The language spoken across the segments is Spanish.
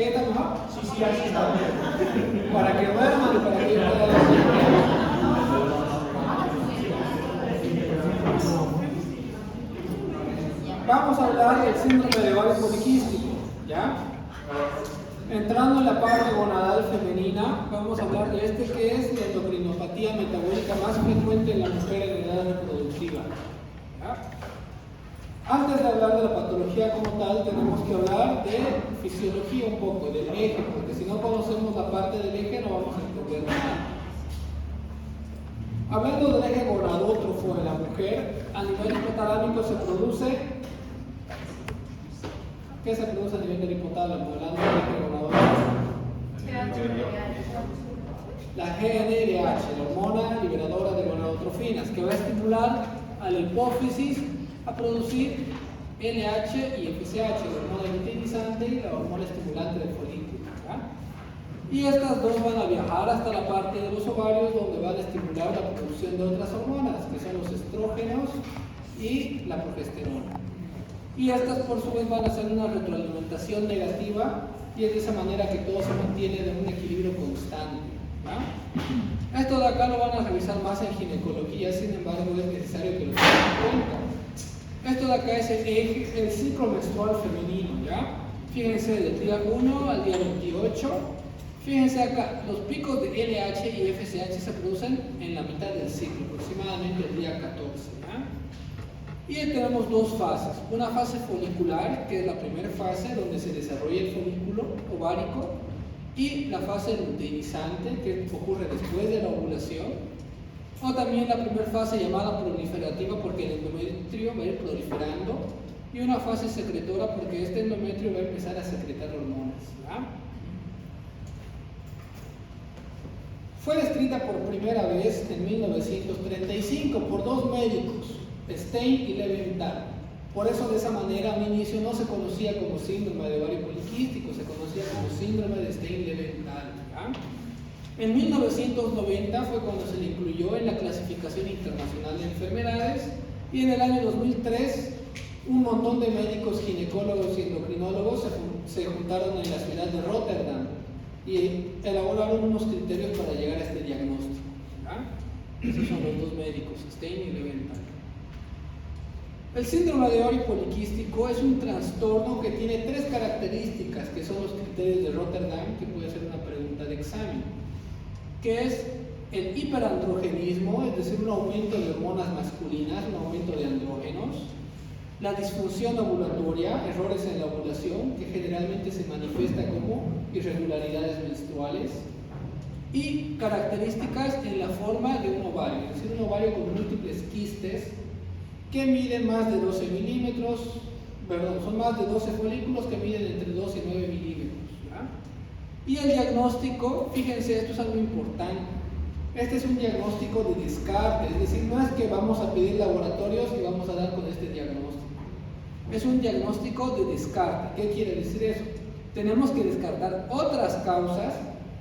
tarjeta, ¿no? Sí, así está. Para que duerman y para que yo pueda decir. Vamos a hablar del síndrome de ovario poliquístico, ¿ya? Entrando en la parte gonadal femenina, vamos a hablar de este que es la endocrinopatía metabólica más frecuente en la mujer en edad reproductiva, ¿ya? Antes de hablar de la patología como tal, tenemos que hablar de fisiología un poco, del eje, porque si no conocemos la parte del eje no vamos a entender nada. Hablando del eje gonadótrofo en la mujer, a nivel hipotalámico se produce... ¿Qué se produce a nivel del hipotálamo? Hablando del eje gonadótrofo. La GnRH, la hormona liberadora de gonadotrofinas, que va a estimular a la hipófisis a producir LH y FSH, la hormona luteinizante y la hormona estimulante del folículo, ¿verdad? Y estas dos van a viajar hasta la parte de los ovarios, donde van a estimular la producción de otras hormonas, que son los estrógenos y la progesterona. Y estas por su vez van a hacer una retroalimentación negativa, y es de esa manera que todo se mantiene en un equilibrio constante, ¿verdad? Esto de acá lo van a revisar más en ginecología, sin embargo es necesario que lo tengan en cuenta. Esto de acá es el ciclo menstrual femenino, ¿ya? Fíjense del día 1 al día 28. Fíjense acá, los picos de LH y FSH se producen en la mitad del ciclo, aproximadamente el día 14, ¿ya? Y tenemos dos fases. Una fase folicular, que es la primera fase donde se desarrolla el folículo ovárico, y la fase luteinizante, que ocurre después de la ovulación. O también la primera fase llamada proliferativa, porque el endometrio va a ir proliferando, y una fase secretora, porque este endometrio va a empezar a secretar hormonas, ¿verdad? Fue descrita por primera vez en 1935 por dos médicos, Stein y Leventhal. Por eso de esa manera al inicio no se conocía como síndrome de ovario poliquístico, se conocía como síndrome de Stein-Leventhal, ¿verdad? En 1990 fue cuando se le incluyó en la clasificación internacional de enfermedades, y en el año 2003 un montón de médicos, ginecólogos y endocrinólogos se juntaron en la ciudad de Rotterdam y elaboraron unos criterios para llegar a este diagnóstico, ¿verdad? Esos son los dos médicos, Stein y Leventhal. El síndrome de ovario poliquístico es un trastorno que tiene tres características, que son los criterios de Rotterdam, que puede ser una pregunta de examen, que es el hiperandrogenismo, es decir, un aumento de hormonas masculinas, un aumento de andrógenos, la disfunción ovulatoria, errores en la ovulación, que generalmente se manifiesta como irregularidades menstruales, y características en la forma de un ovario, es decir, un ovario con múltiples quistes que miden más de 12 milímetros, perdón, son más de 12 folículos que miden entre 2 y 9 milímetros, ¿ya? Y el diagnóstico, fíjense, esto es algo importante. Este es un diagnóstico de descarte, es decir, no es que vamos a pedir laboratorios y vamos a dar con este diagnóstico. Es un diagnóstico de descarte. ¿Qué quiere decir eso? Tenemos que descartar otras causas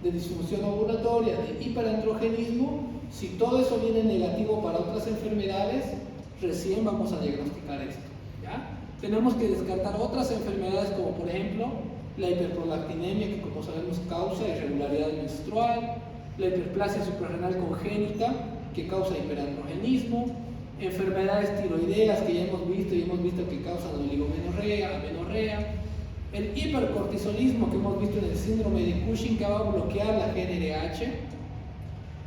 de disfunción ovulatoria, de hiperandrogenismo. Si todo eso viene negativo para otras enfermedades, recién vamos a diagnosticar esto, ¿ya? Tenemos que descartar otras enfermedades como por ejemplo la hiperprolactinemia, que como sabemos causa irregularidad menstrual, la hiperplasia suprarrenal congénita, que causa hiperandrogenismo, enfermedades tiroideas que ya hemos visto y hemos visto que causan oligomenorrea, amenorrea, el hipercortisolismo que hemos visto en el síndrome de Cushing, que va a bloquear la GnRH,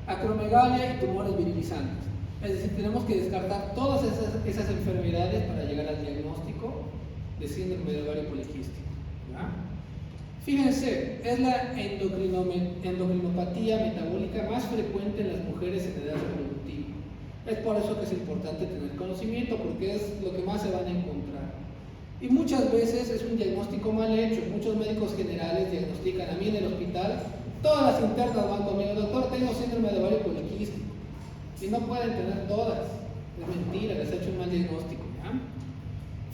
acromegalia y tumores virilizantes. Es decir, tenemos que descartar todas esas enfermedades para llegar al diagnóstico de síndrome de ovario poliquístico, ¿ya? Fíjense, es la endocrinopatía metabólica más frecuente en las mujeres en edad reproductiva. Es por eso que es importante tener conocimiento, porque es lo que más se van a encontrar. Y muchas veces es un diagnóstico mal hecho. Muchos médicos generales diagnostican, a mí en el hospital, todas las internas van conmigo, doctor, tengo síndrome de ovario poliquístico. Y no pueden tener todas. Es mentira, les ha hecho un mal diagnóstico, ¿ya?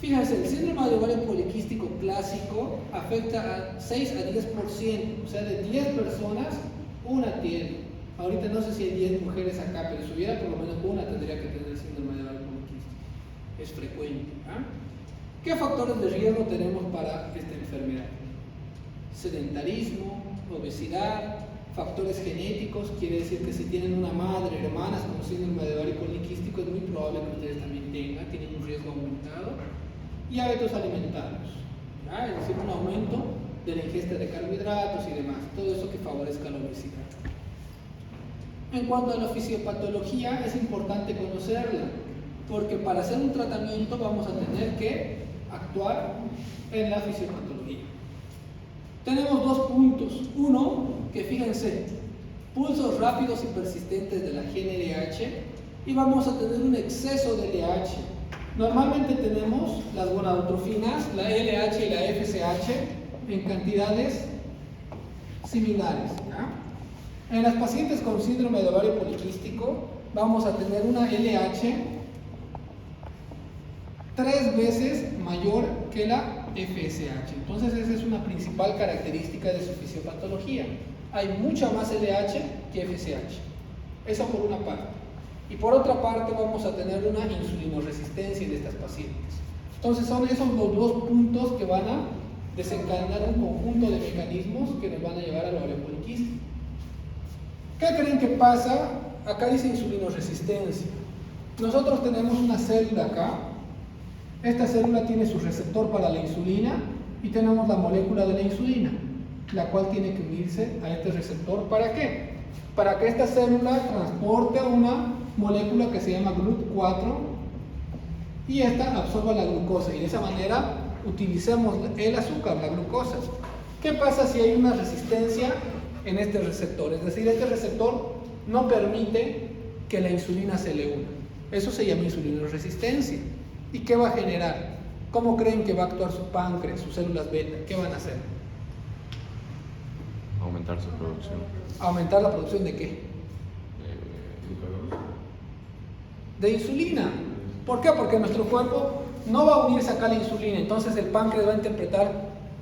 Fíjense, el síndrome de ovario poliquístico clásico afecta a 6 a 10%, o sea, de 10 personas, una tiene. Ahorita no sé si hay 10 mujeres acá, pero si hubiera por lo menos una tendría que tener síndrome de ovario poliquístico. Es frecuente, ¿ya? ¿Qué factores de riesgo tenemos para esta enfermedad? sedentarismo, obesidad, factores genéticos, quiere decir que si tienen una madre, hermanas con síndrome de ovario poliquístico, es muy probable que ustedes también tienen un riesgo aumentado, y hábitos alimentarios, ¿ya? Es decir, un aumento de la ingesta de carbohidratos y demás, todo eso que favorezca la obesidad. En cuanto a la fisiopatología, es importante conocerla, porque para hacer un tratamiento vamos a tener que actuar en la fisiopatología. Tenemos dos puntos. Uno, que fíjense, pulsos rápidos y persistentes de la GnRH, y vamos a tener un exceso de LH. Normalmente tenemos las gonadotrofinas, la LH y la FSH, en cantidades similares, ¿ya? En las pacientes con síndrome de ovario poliquístico vamos a tener una LH 3 veces mayor que la FSH. Entonces esa es una principal característica de su fisiopatología. Hay mucha más LH que FSH. Eso por una parte. Y por otra parte vamos a tener una insulinoresistencia en estas pacientes. Entonces son esos los dos puntos que van a desencadenar un conjunto de mecanismos que nos van a llevar al ovario poliquístico. ¿Qué creen que pasa? Acá dice insulinoresistencia. Nosotros tenemos una célula acá. Esta célula tiene su receptor para la insulina y tenemos la molécula de la insulina, la cual tiene que unirse a este receptor. ¿Para qué? Para que esta célula transporte una molécula que se llama GLUT4 y esta absorba la glucosa, y de esa manera utilicemos el azúcar, la glucosa. ¿Qué pasa si hay una resistencia en este receptor? Es decir, este receptor no permite que la insulina se le una. Eso se llama insulinoresistencia. ¿Y qué va a generar? ¿Cómo creen que va a actuar su páncreas, sus células beta? ¿Qué van a hacer? Aumentar su producción. ¿Aumentar la producción de qué? De insulina. ¿Por qué? Porque nuestro cuerpo no va a unirse acá a la insulina. Entonces el páncreas va a interpretar: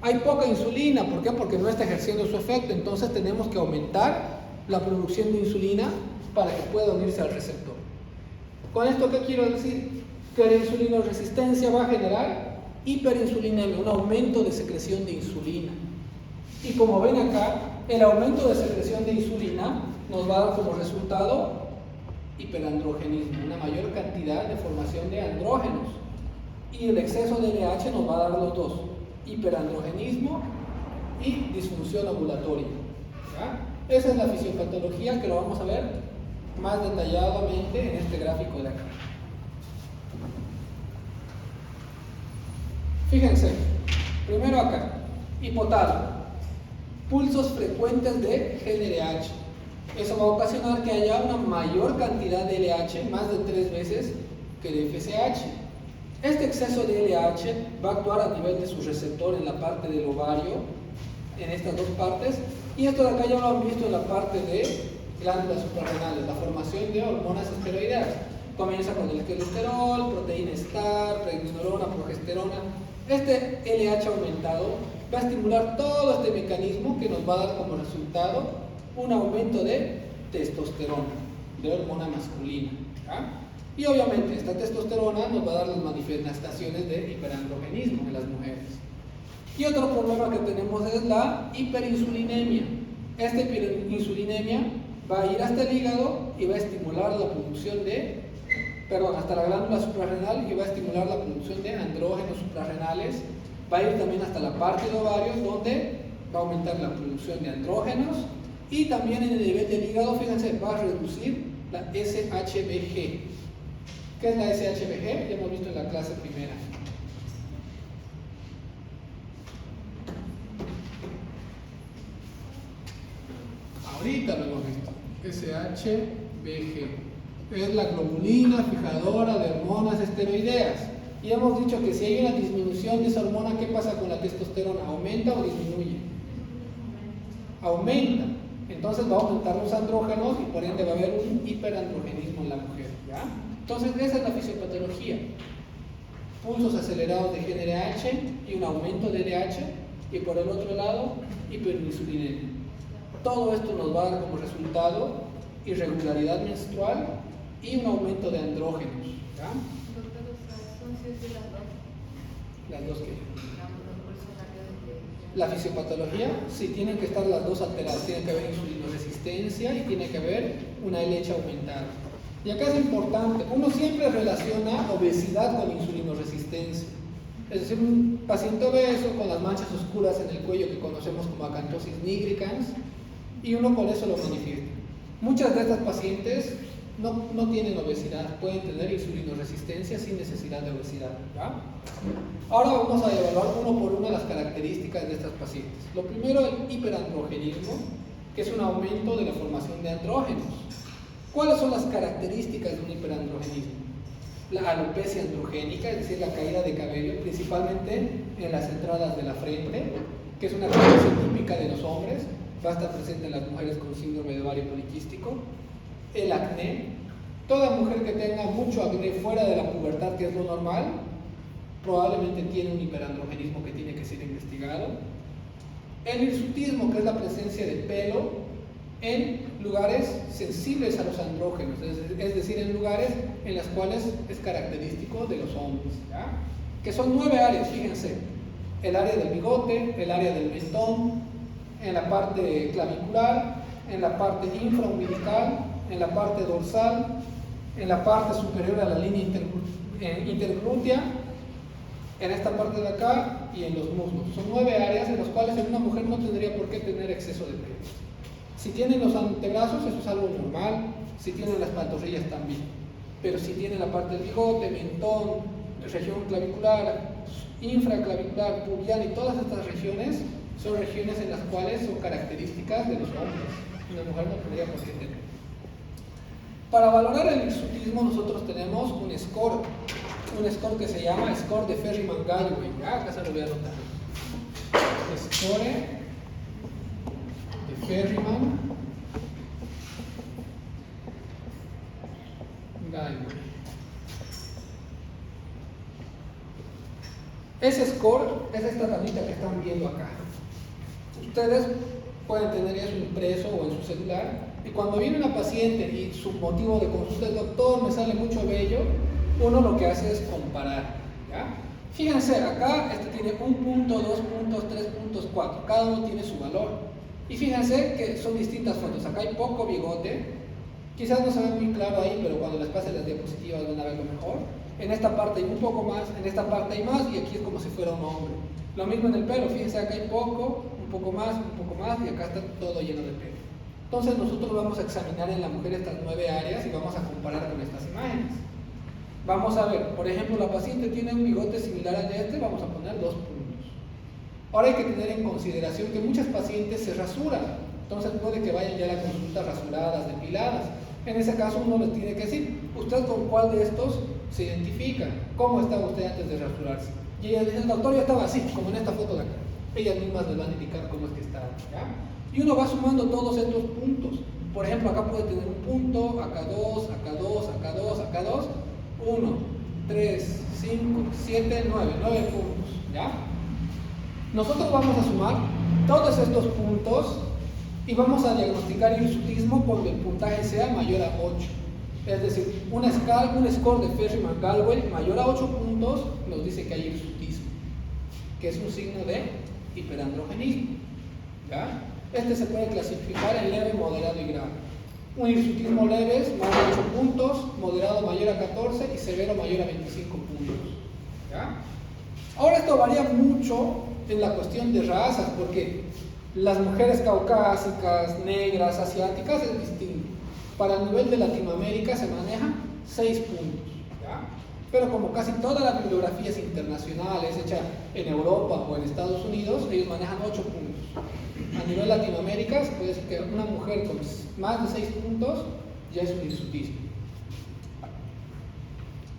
hay poca insulina. ¿Por qué? Porque no está ejerciendo su efecto. Entonces tenemos que aumentar la producción de insulina para que pueda unirse al receptor. ¿Con esto qué quiero decir? Que la insulinoresistencia va a generar hiperinsulinemia, un aumento de secreción de insulina. Y como ven acá, el aumento de secreción de insulina nos va a dar como resultado hiperandrogenismo, una mayor cantidad de formación de andrógenos. Y el exceso de LH nos va a dar los dos: hiperandrogenismo y disfunción ovulatoria. ¿Ya? Esa es la fisiopatología, que lo vamos a ver más detalladamente en este gráfico de acá. Fíjense, primero acá, hipotálamo, pulsos frecuentes de GnRH. Eso va a ocasionar que haya una mayor cantidad de LH, más de 3 veces que de FSH. Este exceso de LH va a actuar a nivel de su receptor en la parte del ovario, en estas dos partes, y esto de acá ya lo han visto en la parte de glándulas suprarrenales, la formación de hormonas esteroideas. Comienza con el colesterol, proteína STAR, pregnenolona, progesterona. Este LH aumentado va a estimular todo este mecanismo, que nos va a dar como resultado un aumento de testosterona, de hormona masculina, ¿ya? Y obviamente esta testosterona nos va a dar las manifestaciones de hiperandrogenismo en las mujeres. Y otro problema que tenemos es la hiperinsulinemia. Esta hiperinsulinemia va a ir hasta el hígado y va a estimular la producción de hasta la glándula suprarrenal, y va a estimular la producción de andrógenos suprarrenales. Va a ir también hasta la parte de ovarios, donde va a aumentar la producción de andrógenos, y también en el nivel del hígado, fíjense, va a reducir la SHBG. ¿Qué es la SHBG? Ya hemos visto en la clase primera. Ahorita lo hemos visto. SHBG. Es la globulina fijadora de hormonas esteroideas. Y hemos dicho que si hay una disminución de esa hormona, ¿qué pasa con la testosterona? ¿Aumenta o disminuye? Aumenta. Entonces va a aumentar los andrógenos y por ende va a haber un hiperandrogenismo en la mujer, ¿ya? Entonces esa es la fisiopatología. Pulsos acelerados de GnRH y un aumento de LH, y por el otro lado hiperinsulinemia. Todo esto nos va a dar como resultado irregularidad menstrual y un aumento de andrógenos, ¿ya? Doctor, son 7 las dos. Las dos que La fisiopatología, sí, tienen que estar las dos alteradas, tiene que haber insulinoresistencia y tiene que haber una LH aumentada. Y acá es importante, uno siempre relaciona obesidad con insulinoresistencia. Es decir, un paciente obeso con las manchas oscuras en el cuello que conocemos como acantosis nigricans, y uno con eso lo manifiesta. Muchas de estas pacientes no tienen obesidad, pueden tener insulinoresistencia sin necesidad de obesidad, ¿ya? Ahora vamos a evaluar uno por uno las características de estas pacientes. Lo primero, el hiperandrogenismo, que es un aumento de la formación de andrógenos. ¿Cuáles son las características de un hiperandrogenismo? La alopecia androgénica, es decir, la caída de cabello, principalmente en las entradas de la frente, que es una condición típica de los hombres, va a estar presente en las mujeres con síndrome de ovario poliquístico. El acné, toda mujer que tenga mucho acné fuera de la pubertad, que es lo normal, probablemente tiene un hiperandrogenismo que tiene que ser investigado. El hirsutismo, que es la presencia de pelo en lugares sensibles a los andrógenos, es decir, en lugares en los cuales es característico de los hombres, ¿ya? Que son 9 áreas, fíjense: el área del bigote, el área del mentón, en la parte clavicular, en la parte infraumbilical, en la parte dorsal, en la parte superior a la línea interglútea, en esta parte de acá y en los muslos. Son 9 áreas en las cuales una mujer no tendría por qué tener exceso de pelo. Si tienen los antebrazos, eso es algo normal. Si tienen las pantorrillas, también. Pero si tienen la parte del bigote, mentón, región clavicular, infraclavicular, pubiana y todas estas regiones, son regiones en las cuales son características de los hombres. Una mujer no tendría por qué tener. Para valorar el hirsutismo nosotros tenemos un score que se llama score de Ferryman-Gallwey. Acá se lo voy a anotar. Score de Ferryman-Gallwey. Ese score es esta tablita que están viendo acá. Ustedes pueden tener eso impreso o en su celular, y cuando viene una paciente y su motivo de consulta es: doctor, me sale mucho vello, uno lo que hace es comparar, ¿ya? Fíjense, acá este tiene 1 punto, 2 puntos, 3 puntos, 4, cada uno tiene su valor. Y fíjense que son distintas fotos. Acá hay poco bigote, quizás no se ve muy claro ahí, pero cuando les pase las diapositivas van a verlo mejor. En esta parte hay un poco más, en esta parte hay más, y aquí es como si fuera un hombre. Lo mismo en el pelo, fíjense, acá hay poco, un poco más, y acá está todo lleno de pelo. Entonces nosotros vamos a examinar en la mujer estas 9 áreas y vamos a comparar con estas imágenes. Vamos a ver, por ejemplo, la paciente tiene un bigote similar al de este, vamos a poner 2 puntos. Ahora hay que tener en consideración que muchas pacientes se rasuran, entonces puede que vayan ya a la consulta rasuradas, depiladas. En ese caso uno les tiene que decir: ¿usted con cuál de estos se identifica? ¿Cómo estaba usted antes de rasurarse? Y ella dice: el doctor, ya estaba así, como en esta foto de acá. Ellas mismas les van a indicar cómo es que está, ¿ya? Y uno va sumando todos estos puntos. Por ejemplo, acá puede tener un punto, acá 2, acá 2, acá 2, acá 2, 1, 3, 5, 7, 9 puntos, ¿ya? Nosotros vamos a sumar todos estos puntos y vamos a diagnosticar hirsutismo cuando el puntaje sea mayor a 8. Es decir, un score de Ferryman-Gallwey mayor a 8 puntos nos dice que hay hirsutismo, que es un signo de hiperandrogenismo, ¿ya? Este se puede clasificar en leve, moderado y grave. Un hirsutismo leve es más de 8 puntos, moderado mayor a 14 y severo mayor a 25 puntos, ¿ya? Ahora esto varía mucho en la cuestión de razas, porque las mujeres caucásicas, negras, asiáticas es distinto. Para el nivel de Latinoamérica se manejan 6 puntos, ¿ya? Pero como casi toda la bibliografía es internacional, es hecha en Europa o en Estados Unidos, ellos manejan 8 puntos. A nivel Latinoamérica se puede decir que una mujer con más de 6 puntos ya es un hirsutismo.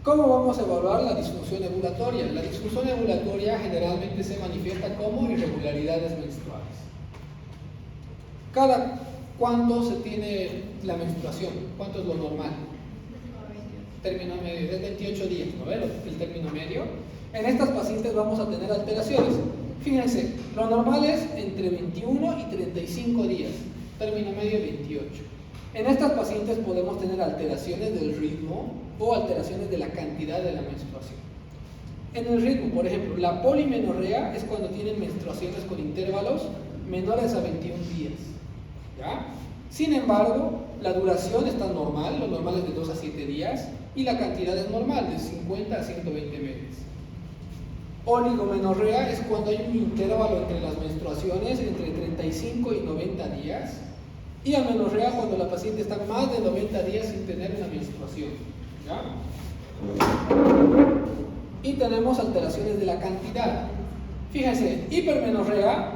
¿Cómo vamos a evaluar la disfunción ovulatoria? La disfunción ovulatoria generalmente se manifiesta como irregularidades menstruales. ¿Cada cuánto se tiene la menstruación? ¿Cuánto es lo normal? Término medio, es 28 días, ¿no ven? El término medio. En estas pacientes vamos a tener alteraciones. Fíjense, lo normal es entre 21 y 35 días, término medio 28. En estas pacientes podemos tener alteraciones del ritmo o alteraciones de la cantidad de la menstruación. En el ritmo, por ejemplo, la polimenorrea es cuando tienen menstruaciones con intervalos menores a 21 días. ¿Ya? Sin embargo, la duración está normal, lo normal es de 2 a 7 días, y la cantidad es normal, de 50 a 120 ml. Oligomenorrea es cuando hay un intervalo entre las menstruaciones entre 35 y 90 días, y amenorrea cuando la paciente está más de 90 días sin tener una menstruación. ¿Ya? Y tenemos alteraciones de la cantidad. Fíjense, hipermenorrea,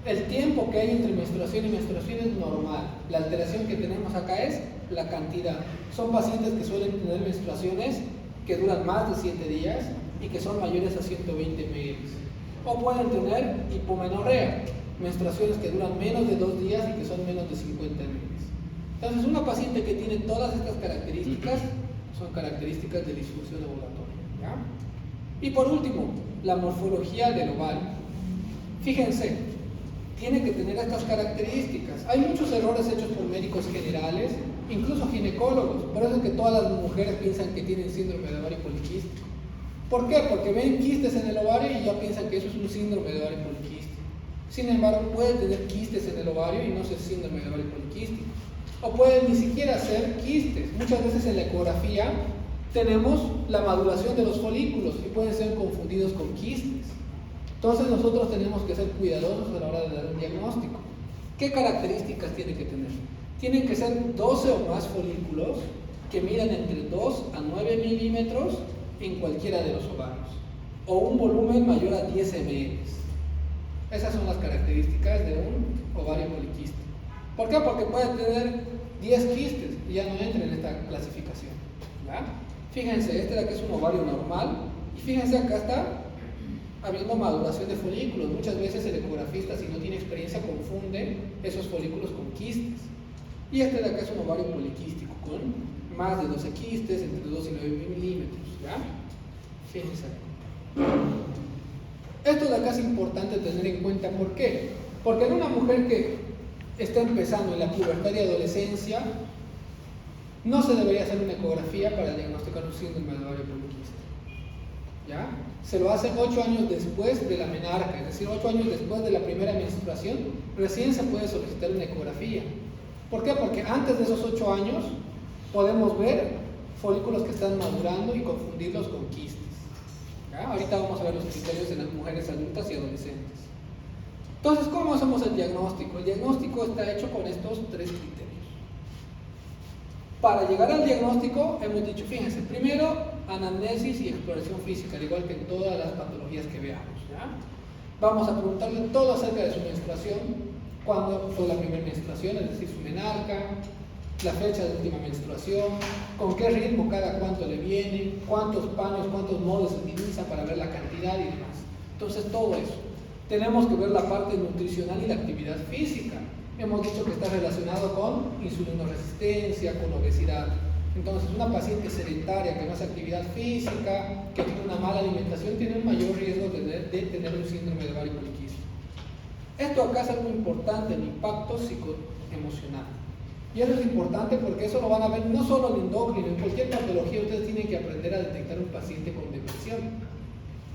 el tiempo que hay entre menstruación y menstruación es normal. La alteración que tenemos acá es la cantidad. Son pacientes que suelen tener menstruaciones que duran más de 7 días y que son mayores a 120 ml. O pueden tener hipomenorrea, menstruaciones que duran menos de 2 días y que son menos de 50 ml. Entonces, una paciente que tiene todas estas características son características de disfunción ovulatoria. ¿Ya? Y por último, la morfología del ovario. Fíjense, tiene que tener estas características. Hay muchos errores hechos por médicos generales, incluso ginecólogos. Por eso es que todas las mujeres piensan que tienen síndrome de ovario poliquístico. ¿Por qué? Porque ven quistes en el ovario y ya piensan que eso es un síndrome de ovario poliquístico. Sin embargo, puede tener quistes en el ovario y no ser síndrome de ovario poliquístico. O pueden ni siquiera ser quistes. Muchas veces en la ecografía tenemos la maduración de los folículos y pueden ser confundidos con quistes. Entonces nosotros tenemos que ser cuidadosos a la hora de dar un diagnóstico. ¿Qué características tiene que tener? Tienen que ser 12 o más folículos que midan entre 2 a 9 milímetros en cualquiera de los ovarios, o un volumen mayor a 10 ml. Esas son las características de un ovario poliquístico. ¿Por qué? Porque puede tener 10 quistes y ya no entra en esta clasificación. ¿Ya? Fíjense, este de aquí es un ovario normal y fíjense, acá está habiendo maduración de folículos. Muchas veces el ecografista, si no tiene experiencia, confunde esos folículos con quistes. Y este de acá es un ovario poliquístico con más de 12 quistes, entre 2 y 9 milímetros. ¿Ya? Fíjense. Esto de acá es importante tener en cuenta. ¿Por qué? Porque en una mujer que está empezando en la pubertad y adolescencia, no se debería hacer una ecografía para diagnosticar un síndrome de ovario poliquístico. ¿Ya? Se lo hace 8 años después de la menarca, es decir, 8 años después de la primera menstruación, recién se puede solicitar una ecografía. ¿Por qué? Porque antes de esos 8 años podemos ver folículos que están madurando y confundirlos con quistes. ¿Ya? Ahorita vamos a ver los criterios en las mujeres adultas y adolescentes. Entonces, ¿cómo hacemos el diagnóstico? El diagnóstico está hecho con estos 3 criterios. Para llegar al diagnóstico, hemos dicho, fíjense, primero, anamnesis y exploración física, al igual que en todas las patologías que veamos. ¿Ya? Vamos a preguntarle todo acerca de su menstruación, cuándo fue la primera menstruación, es decir, su menarca, la fecha de última menstruación, con qué ritmo cada cuánto le viene, cuántos paños, cuántos modos se utiliza para ver la cantidad y demás. Entonces, todo eso. Tenemos que ver la parte nutricional y la actividad física. Hemos dicho que está relacionado con insulinoresistencia, con obesidad. Entonces, una paciente sedentaria que no hace actividad física, que tiene una mala alimentación, tiene un mayor riesgo de tener un síndrome de ovario poliquístico. Esto acá es algo importante, el impacto psicoemocional. Y eso es importante porque eso lo van a ver no solo en endocrino, en cualquier patología ustedes tienen que aprender a detectar un paciente con depresión.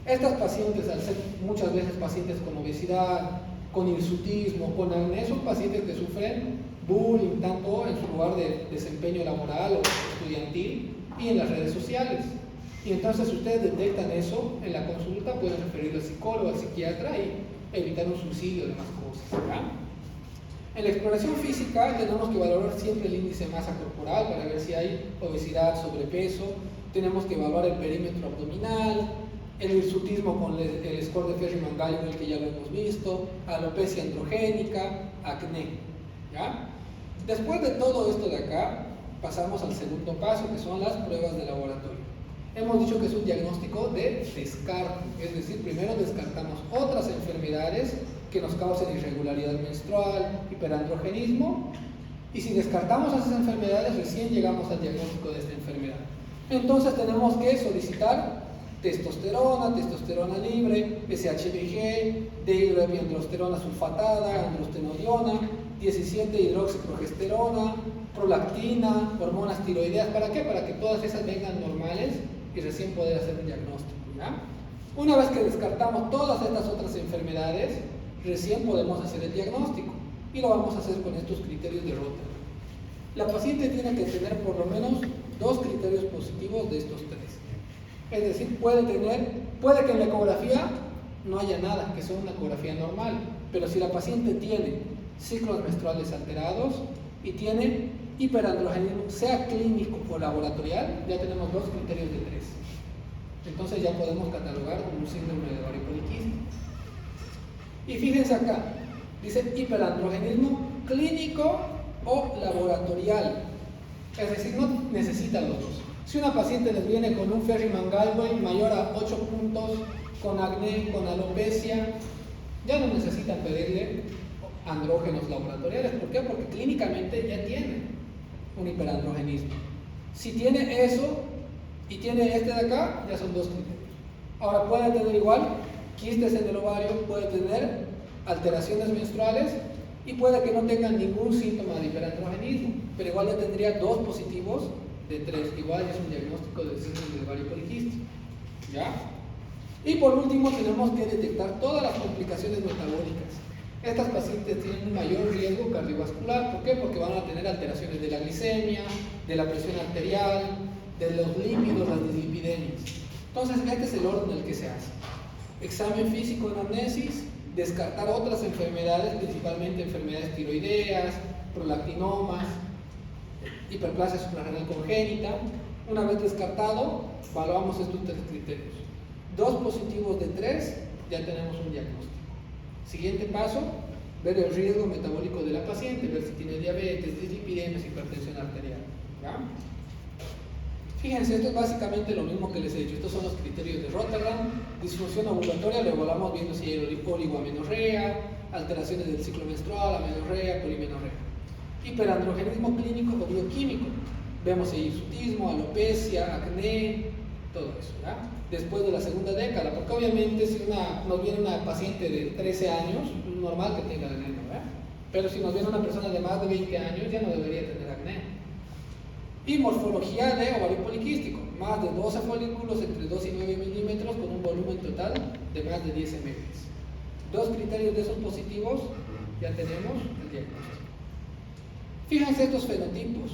Estas pacientes, al ser muchas veces pacientes con obesidad, con hirsutismo, con acné, son pacientes que sufren bullying tanto en su lugar de desempeño laboral o estudiantil y en las redes sociales. Y entonces si ustedes detectan eso en la consulta, pueden referirlo al psicólogo, al psiquiatra y evitar un suicidio y demás cosas. ¿Ya? En la exploración física tenemos que valorar siempre el índice de masa corporal para ver si hay obesidad, sobrepeso. Tenemos que evaluar el perímetro abdominal, el hirsutismo con el score de Ferry-Mann-Gallagher, que ya lo hemos visto, alopecia androgénica, acné. ¿Ya? Después de todo esto de acá, pasamos al segundo paso, que son las pruebas de laboratorio. Hemos dicho que es un diagnóstico de descarte, es decir, primero descartamos otras enfermedades que nos causen irregularidad menstrual, hiperandrogenismo, y si descartamos esas enfermedades, recién llegamos al diagnóstico de esta enfermedad. Entonces tenemos que solicitar testosterona, testosterona libre, SHBG, dehidroepiandrosterona sulfatada, androstenodiona, 17-hidroxiprogesterona, prolactina, hormonas tiroideas. ¿Para qué? Para que todas esas vengan normales y recién poder hacer un diagnóstico. ¿ya? Una vez que descartamos todas estas otras enfermedades, recién podemos hacer el diagnóstico y lo vamos a hacer con estos criterios de Rotterdam. La paciente tiene que tener por lo menos 2 criterios positivos de estos 3. Es decir, puede que en la ecografía no haya nada, que sea una ecografía normal, pero si la paciente tiene ciclos menstruales alterados y tiene hiperandrogenismo, sea clínico o laboratorial, ya tenemos 2 criterios de 3. Entonces ya podemos catalogar como un síndrome de ovario poliquístico. Y fíjense acá, dice hiperandrogenismo clínico o laboratorial, es decir, no necesitan los dos. Si una paciente les viene con un Ferryman-Gallwey mayor a 8 puntos, con acné, con alopecia, ya no necesitan pedirle andrógenos laboratoriales. ¿Por qué? Porque clínicamente ya tiene un hiperandrogenismo. Si tiene eso y tiene este de acá, ya son 2 criterios. Ahora puede tener igual quistes en el ovario, puede tener alteraciones menstruales y puede que no tengan ningún síntoma de hiperandrogenismo, pero igual ya tendría 2 positivos de 3, igual es un diagnóstico de síndrome de ovario poliquístico. ¿Ya? Y por último tenemos que detectar todas las complicaciones metabólicas. Estas pacientes tienen un mayor riesgo cardiovascular. ¿Por qué? Porque van a tener alteraciones de la glicemia, de la presión arterial, de los lípidos, las dislipidemias. Entonces este es el orden en el que se hace. Examen físico en anamnesis, descartar otras enfermedades, principalmente enfermedades tiroideas, prolactinomas, hiperplasia suprarrenal congénita. Una vez descartado, evaluamos estos 3 criterios. 2 positivos de 3, ya tenemos un diagnóstico. Siguiente paso, ver el riesgo metabólico de la paciente, ver si tiene diabetes, dislipidemias, hipertensión arterial. ¿Ya? Fíjense, esto es básicamente lo mismo que les he dicho. Estos son los criterios de Rotterdam. Disfunción ovulatoria, lo evaluamos viendo si hay oligoamenorrea, alteraciones del ciclo menstrual, amenorrea, polimenorrea. Hiperandrogenismo clínico o bioquímico. Vemos si hay hirsutismo, alopecia, acné, todo eso. ¿Ya? Después de la segunda década, porque obviamente si nos viene una paciente de 13 años, es normal que tenga acné, ¿verdad? Pero si nos viene una persona de más de 20 años, ya no debería tener acné. Y morfología de ovario poliquístico, más de 12 folículos entre 2 y 9 milímetros con un volumen total de más de 10 ml. 2 criterios de esos positivos, ya tenemos el diagnóstico. Fíjense estos fenotipos.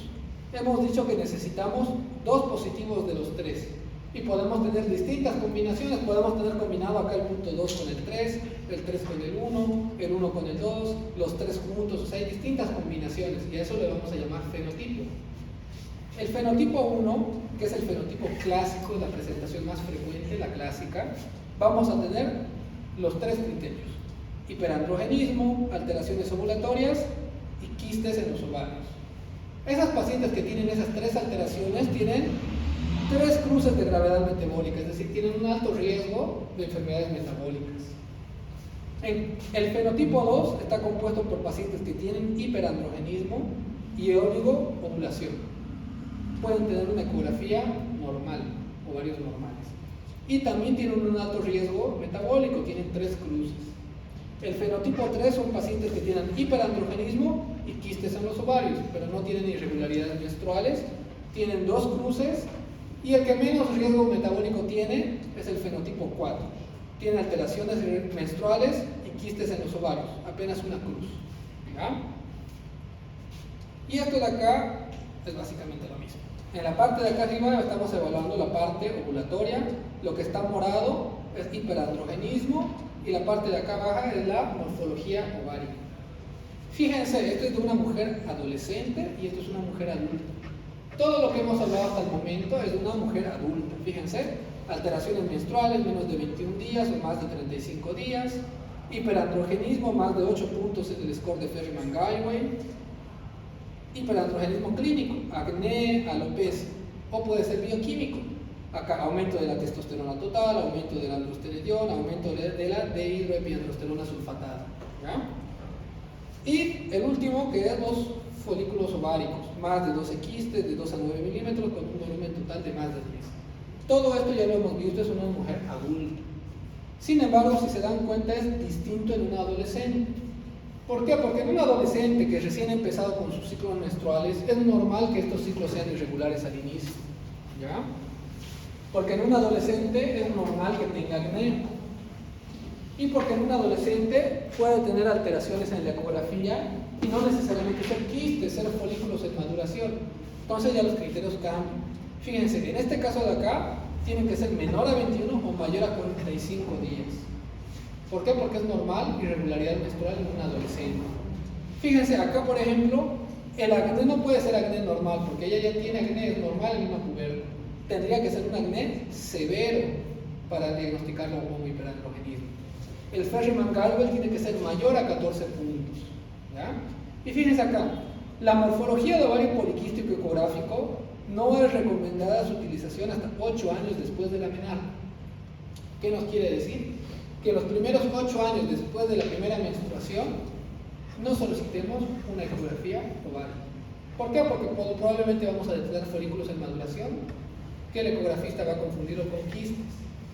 Hemos dicho que necesitamos 2 positivos de los 3 y podemos tener distintas combinaciones. Podemos tener combinado acá el punto 2 con el 3 con el 1, el 1 con el 2, los 3 juntos. O sea, hay distintas combinaciones y a eso le vamos a llamar fenotipo. El fenotipo 1, que es el fenotipo clásico, la presentación más frecuente, la clásica, vamos a tener los 3 criterios: hiperandrogenismo, alteraciones ovulatorias y quistes en los ovarios. Esas pacientes que tienen esas 3 alteraciones tienen 3 cruces de gravedad metabólica, es decir, tienen un alto riesgo de enfermedades metabólicas. El fenotipo 2 está compuesto por pacientes que tienen hiperandrogenismo y oligoovulación. Pueden tener una ecografía normal, ovarios normales. Y también tienen un alto riesgo metabólico, tienen 3 cruces. El fenotipo 3 son pacientes que tienen hiperandrogenismo y quistes en los ovarios, pero no tienen irregularidades menstruales, tienen 2 cruces, y el que menos riesgo metabólico tiene es el fenotipo 4. Tiene alteraciones menstruales y quistes en los ovarios, apenas una cruz. ¿Ya? Y esto de acá es básicamente lo mismo. En la parte de acá arriba estamos evaluando la parte ovulatoria, lo que está morado es hiperandrogenismo y la parte de acá abajo es la morfología ovárica. Fíjense, esto es de una mujer adolescente y esto es una mujer adulta. Todo lo que hemos hablado hasta el momento es de una mujer adulta. Fíjense, alteraciones menstruales menos de 21 días o más de 35 días, hiperandrogenismo más de 8 puntos en el score de Ferryman-Gallwey, hiperandrogenismo clínico, acné, alopecia, o puede ser bioquímico. Acá aumento de la testosterona total, aumento de la androstenediona, aumento de la dehidroepiandrosterona sulfatada. ¿Ya? Y el último, que es los folículos ováricos, más de 12 quistes, de 2 a 9 milímetros, con un volumen total de más de 10. Todo esto ya lo hemos visto, es una mujer adulta. Sin embargo, si se dan cuenta, es distinto en un adolescente. ¿Por qué? Porque en un adolescente que recién ha empezado con sus ciclos menstruales, es normal que estos ciclos sean irregulares al inicio. ¿Ya? Porque en un adolescente es normal que tenga acné. Y porque en un adolescente puede tener alteraciones en la ecografía y no necesariamente ser quistes, ser folículos en maduración. Entonces ya los criterios cambian. Fíjense, en este caso de acá, tienen que ser menor a 21 o mayor a 45 días. ¿Por qué? Porque es normal irregularidad menstrual en un adolescente. Fíjense, acá por ejemplo, el acné no puede ser acné normal, porque ella ya tiene acné, es normal en una puberta. Tendría que ser un acné severo para diagnosticarlo como hiperandrogenismo. El Ferriman-Gardwell tiene que ser mayor a 14 puntos. ¿Ya? Y fíjense acá, la morfología de ovario poliquístico ecográfico no es recomendada su utilización hasta 8 años después de la menarca. ¿Qué nos quiere decir? Que los primeros 8 años después de la primera menstruación no solicitemos una ecografía ovárica. ¿Por qué? Porque probablemente vamos a detectar folículos en maduración que el ecografista va a confundirlo con quistes.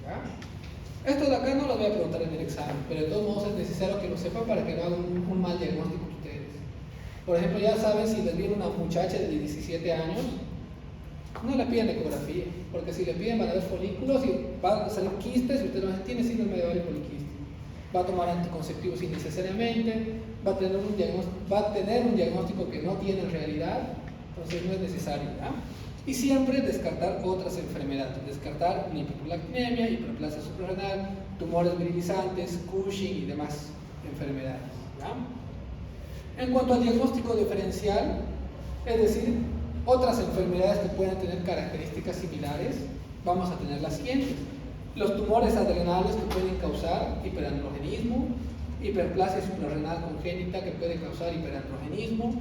¿Ya? Esto de acá no lo voy a preguntar en el examen, pero de todos modos es necesario que lo sepan para que no hagan un mal diagnóstico ustedes. Por ejemplo, ya saben, si les viene una muchacha de 17 años, no le piden ecografía, porque si le piden van a ver folículos y van a salir quistes y usted no tiene síndrome de ovario poliquístico. Va a tomar anticonceptivos innecesariamente, va a tener un diagnóstico que no tiene en realidad, entonces no es necesario. ¿Ya? Y siempre descartar otras enfermedades, descartar una hiperprolactinemia, hiperplasia suprarrenal, tumores virilizantes, Cushing y demás enfermedades. ¿Ya? En cuanto al diagnóstico diferencial, es decir, otras enfermedades que pueden tener características similares, vamos a tener las siguientes. Los tumores adrenales que pueden causar hiperandrogenismo, hiperplasia suprarrenal congénita que puede causar hiperandrogenismo,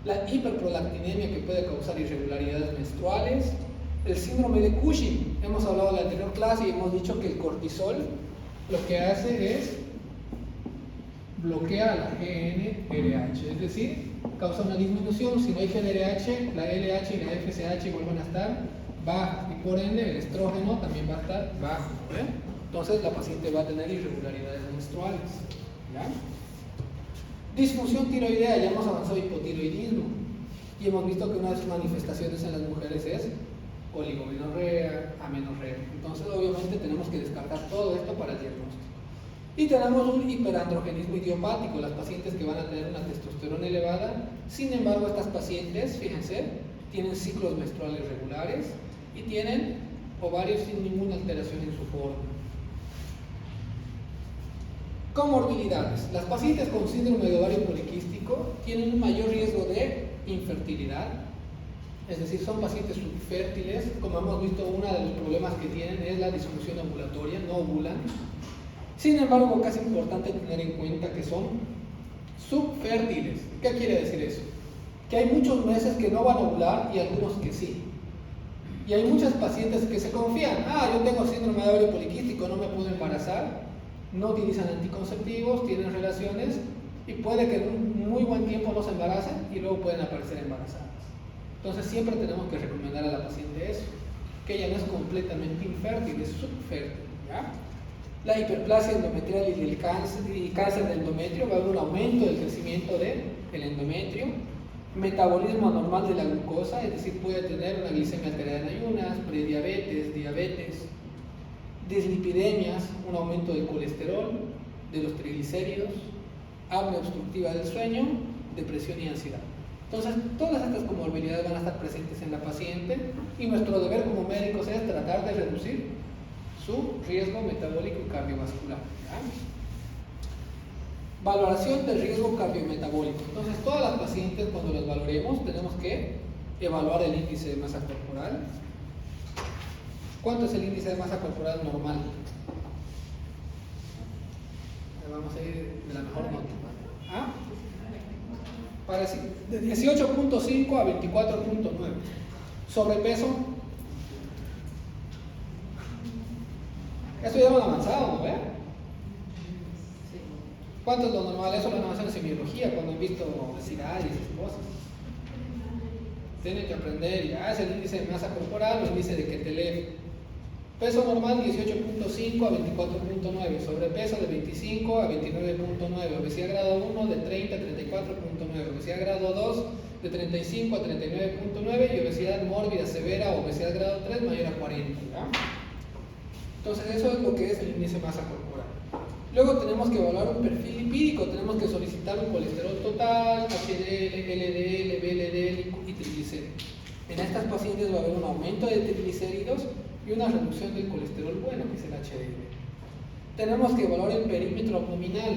la hiperprolactinemia que puede causar irregularidades menstruales, el síndrome de Cushing. Hemos hablado en la anterior clase y hemos dicho que el cortisol lo que hace es bloquea la GnRH, es decir, causa una disminución. Si no hay GnRH, la LH y la FSH vuelven a estar bajas y por ende el estrógeno también va a estar bajo. Entonces la paciente va a tener irregularidades menstruales. ¿Ya? Disfunción tiroidea, ya hemos avanzado hipotiroidismo y hemos visto que una de sus manifestaciones en las mujeres es oligomenorrea, amenorrea. Entonces obviamente tenemos que descartar todo esto para el diagnóstico. Y tenemos un hiperandrogenismo idiopático, las pacientes que van a tener una testosterona elevada. Sin embargo, estas pacientes, fíjense, tienen ciclos menstruales regulares y tienen ovarios sin ninguna alteración en su forma. Comorbilidades. Las pacientes con síndrome de ovario poliquístico tienen un mayor riesgo de infertilidad, es decir, son pacientes subfértiles. Como hemos visto, uno de los problemas que tienen es la disfunción ovulatoria, no ovulan. Sin embargo, casi importante tener en cuenta que son subfértiles. ¿Qué quiere decir eso? Que hay muchos meses que no van a ovular y algunos que sí. Y hay muchas pacientes que se confían, yo tengo síndrome de ovario poliquístico, no me puedo embarazar, no utilizan anticonceptivos, tienen relaciones y puede que en un muy buen tiempo no se embaracen y luego pueden aparecer embarazadas. Entonces siempre tenemos que recomendar a la paciente eso, que ella no es completamente infértil, es subfértil. ¿Ya? La hiperplasia endometrial y el cáncer del endometrio, va a haber un aumento del crecimiento del endometrio. Metabolismo anormal de la glucosa, es decir, puede tener una glicemia alterada en ayunas, prediabetes, diabetes, dislipidemias, un aumento del colesterol, de los triglicéridos, apnea obstructiva del sueño, depresión y ansiedad. Entonces, todas estas comorbilidades van a estar presentes en la paciente y nuestro deber como médicos es tratar de reducir su riesgo metabólico y cardiovascular. ¿Ya? Valoración del riesgo cardiometabólico. Entonces, todas las pacientes, cuando las valoremos, tenemos que evaluar el índice de masa corporal. ¿Cuánto es el índice de masa corporal normal? Vamos a ir de la mejor nota. Parece de 18.5 a 24.9. Sobrepeso. Esto ya lo han avanzado, ¿no ve? ¿Cuánto es lo normal? Eso lo han avanzado en semiología, cuando han visto obesidad y esas cosas. Tienen que aprender, es el índice de masa corporal o el índice de Ketelev. Peso normal 18.5 a 24.9, sobrepeso de 25 a 29.9, obesidad grado 1 de 30 a 34.9, obesidad grado 2 de 35 a 39.9 y obesidad mórbida severa o obesidad grado 3 mayor a 40. ¿Ya? Entonces eso es lo que es el índice de masa corporal. Luego tenemos que evaluar un perfil lipídico, tenemos que solicitar un colesterol total, HDL, LDL, VLDL y triglicéridos. En estas pacientes va a haber un aumento de triglicéridos y una reducción del colesterol bueno, que es el HDL. Tenemos que evaluar el perímetro abdominal.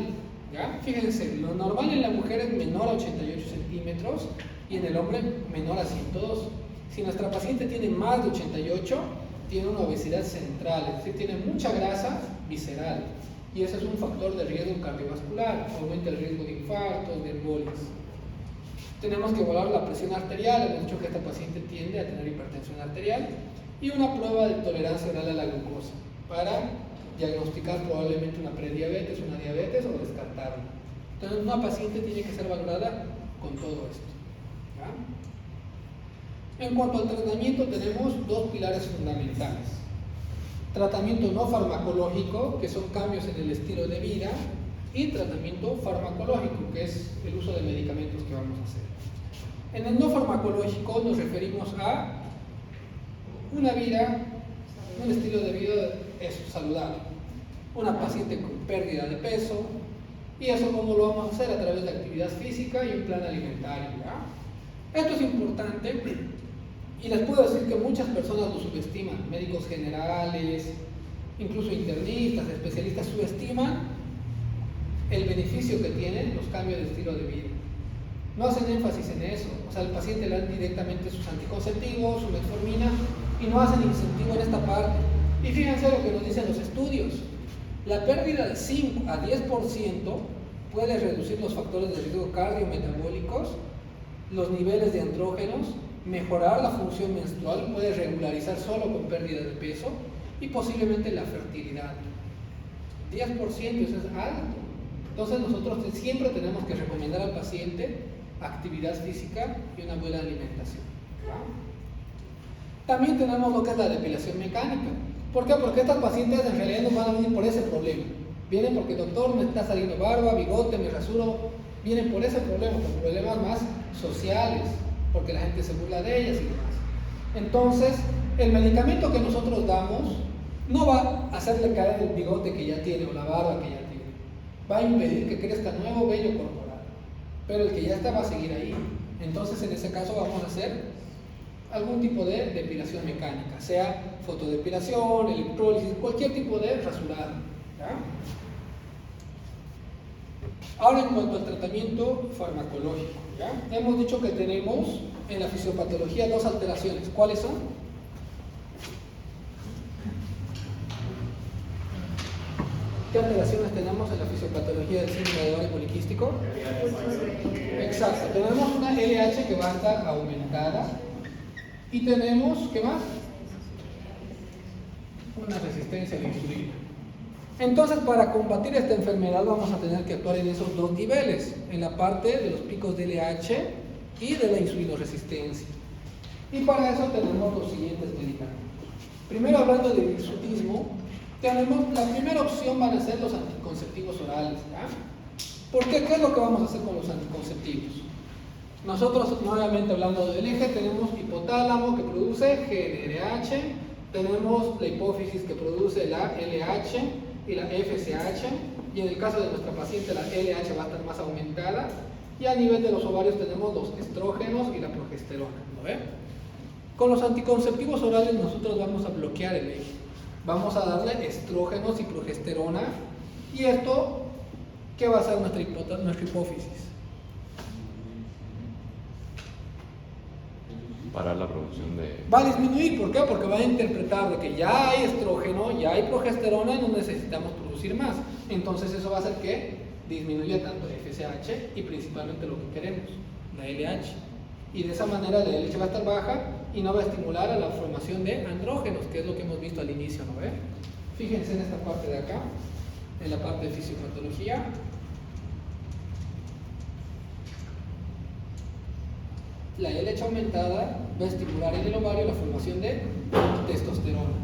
¿Ya? Fíjense, lo normal en la mujer es menor a 88 centímetros y en el hombre menor a 102. Si nuestra paciente tiene más de 88, tiene una obesidad central, es decir, tiene mucha grasa visceral. Y ese es un factor de riesgo cardiovascular, aumenta el riesgo de infartos, de embolias. Tenemos que evaluar la presión arterial, hemos dicho que esta paciente tiende a tener hipertensión arterial, y una prueba de tolerancia oral a la glucosa, para diagnosticar probablemente una prediabetes, una diabetes o descartarla. Entonces una paciente tiene que ser valorada con todo esto. ¿Ya? En cuanto al tratamiento tenemos dos pilares fundamentales. Tratamiento no farmacológico, que son cambios en el estilo de vida, y tratamiento farmacológico, que es el uso de medicamentos que vamos a hacer. En el no farmacológico nos referimos a una vida, un estilo de vida saludable, una paciente con pérdida de peso, y eso cómo lo vamos a hacer a través de actividad física y un plan alimentario. ¿Ya? Esto es importante y les puedo decir que muchas personas lo subestiman, médicos generales, incluso internistas, especialistas subestiman el beneficio que tienen los cambios de estilo de vida. No hacen énfasis en eso, o sea, al paciente le dan directamente sus anticonceptivos, su metformina, y no hacen incentivo en esta parte. Y fíjense lo que nos dicen los estudios. La pérdida de 5 a 10% puede reducir los factores de riesgo cardiometabólicos, los niveles de andrógenos, mejorar la función menstrual, puede regularizar solo con pérdida de peso y posiblemente la fertilidad. 10%, eso es alto. Entonces nosotros siempre tenemos que recomendar al paciente actividad física y una buena alimentación. También tenemos lo que es la depilación mecánica. ¿Por qué? Porque estas pacientes en realidad no van a venir por ese problema. Vienen porque, doctor, me está saliendo barba, bigote, me rasuro. Vienen por ese problema, por problemas más sociales, porque la gente se burla de ellas y demás. Entonces, el medicamento que nosotros damos no va a hacerle caer el bigote que ya tiene o la barba que ya tiene. Va a impedir que crezca nuevo vello corporal. Pero el que ya está va a seguir ahí. Entonces, en ese caso vamos a hacer algún tipo de depilación mecánica, sea fotodepilación, electrólisis, cualquier tipo de rasurado. ¿Ya? Ahora, en cuanto al tratamiento farmacológico, ¿ya? Hemos dicho que tenemos en la fisiopatología dos alteraciones. ¿Cuáles son? ¿Qué alteraciones tenemos en la fisiopatología del síndrome de ovario poliquístico? Exacto, tenemos una LH que va a estar aumentada y tenemos, ¿qué más? Una resistencia a la insulina. Entonces, para combatir esta enfermedad vamos a tener que actuar en esos dos niveles, en la parte de los picos de LH y de la insulinoresistencia. Y para eso tenemos los siguientes medicamentos. Primero, hablando del hirsutismo, tenemos la primera opción van a ser los anticonceptivos orales. ¿Ya? ¿Por qué? ¿Qué es lo que vamos a hacer con los anticonceptivos? Nosotros, nuevamente hablando del eje, tenemos hipotálamo que produce GnRH, tenemos la hipófisis que produce la LH y la FSH, y en el caso de nuestra paciente la LH va a estar más aumentada, y a nivel de los ovarios tenemos los estrógenos y la progesterona. ¿Lo ven? Con los anticonceptivos orales nosotros vamos a bloquear el eje, vamos a darle estrógenos y progesterona, y esto, ¿qué va a hacer nuestra hipófisis? Para la producción de... Va a disminuir, ¿por qué? Porque va a interpretar de que ya hay estrógeno, ya hay progesterona, no necesitamos producir más. Entonces eso va a hacer que disminuya tanto el FSH y principalmente lo que queremos, la LH. Y de esa manera la LH va a estar baja y no va a estimular a la formación de andrógenos, que es lo que hemos visto al inicio, ¿no ve? Fíjense en esta parte de acá, en la parte de fisiopatología. La LH aumentada va a estimular en el ovario la formación de testosterona.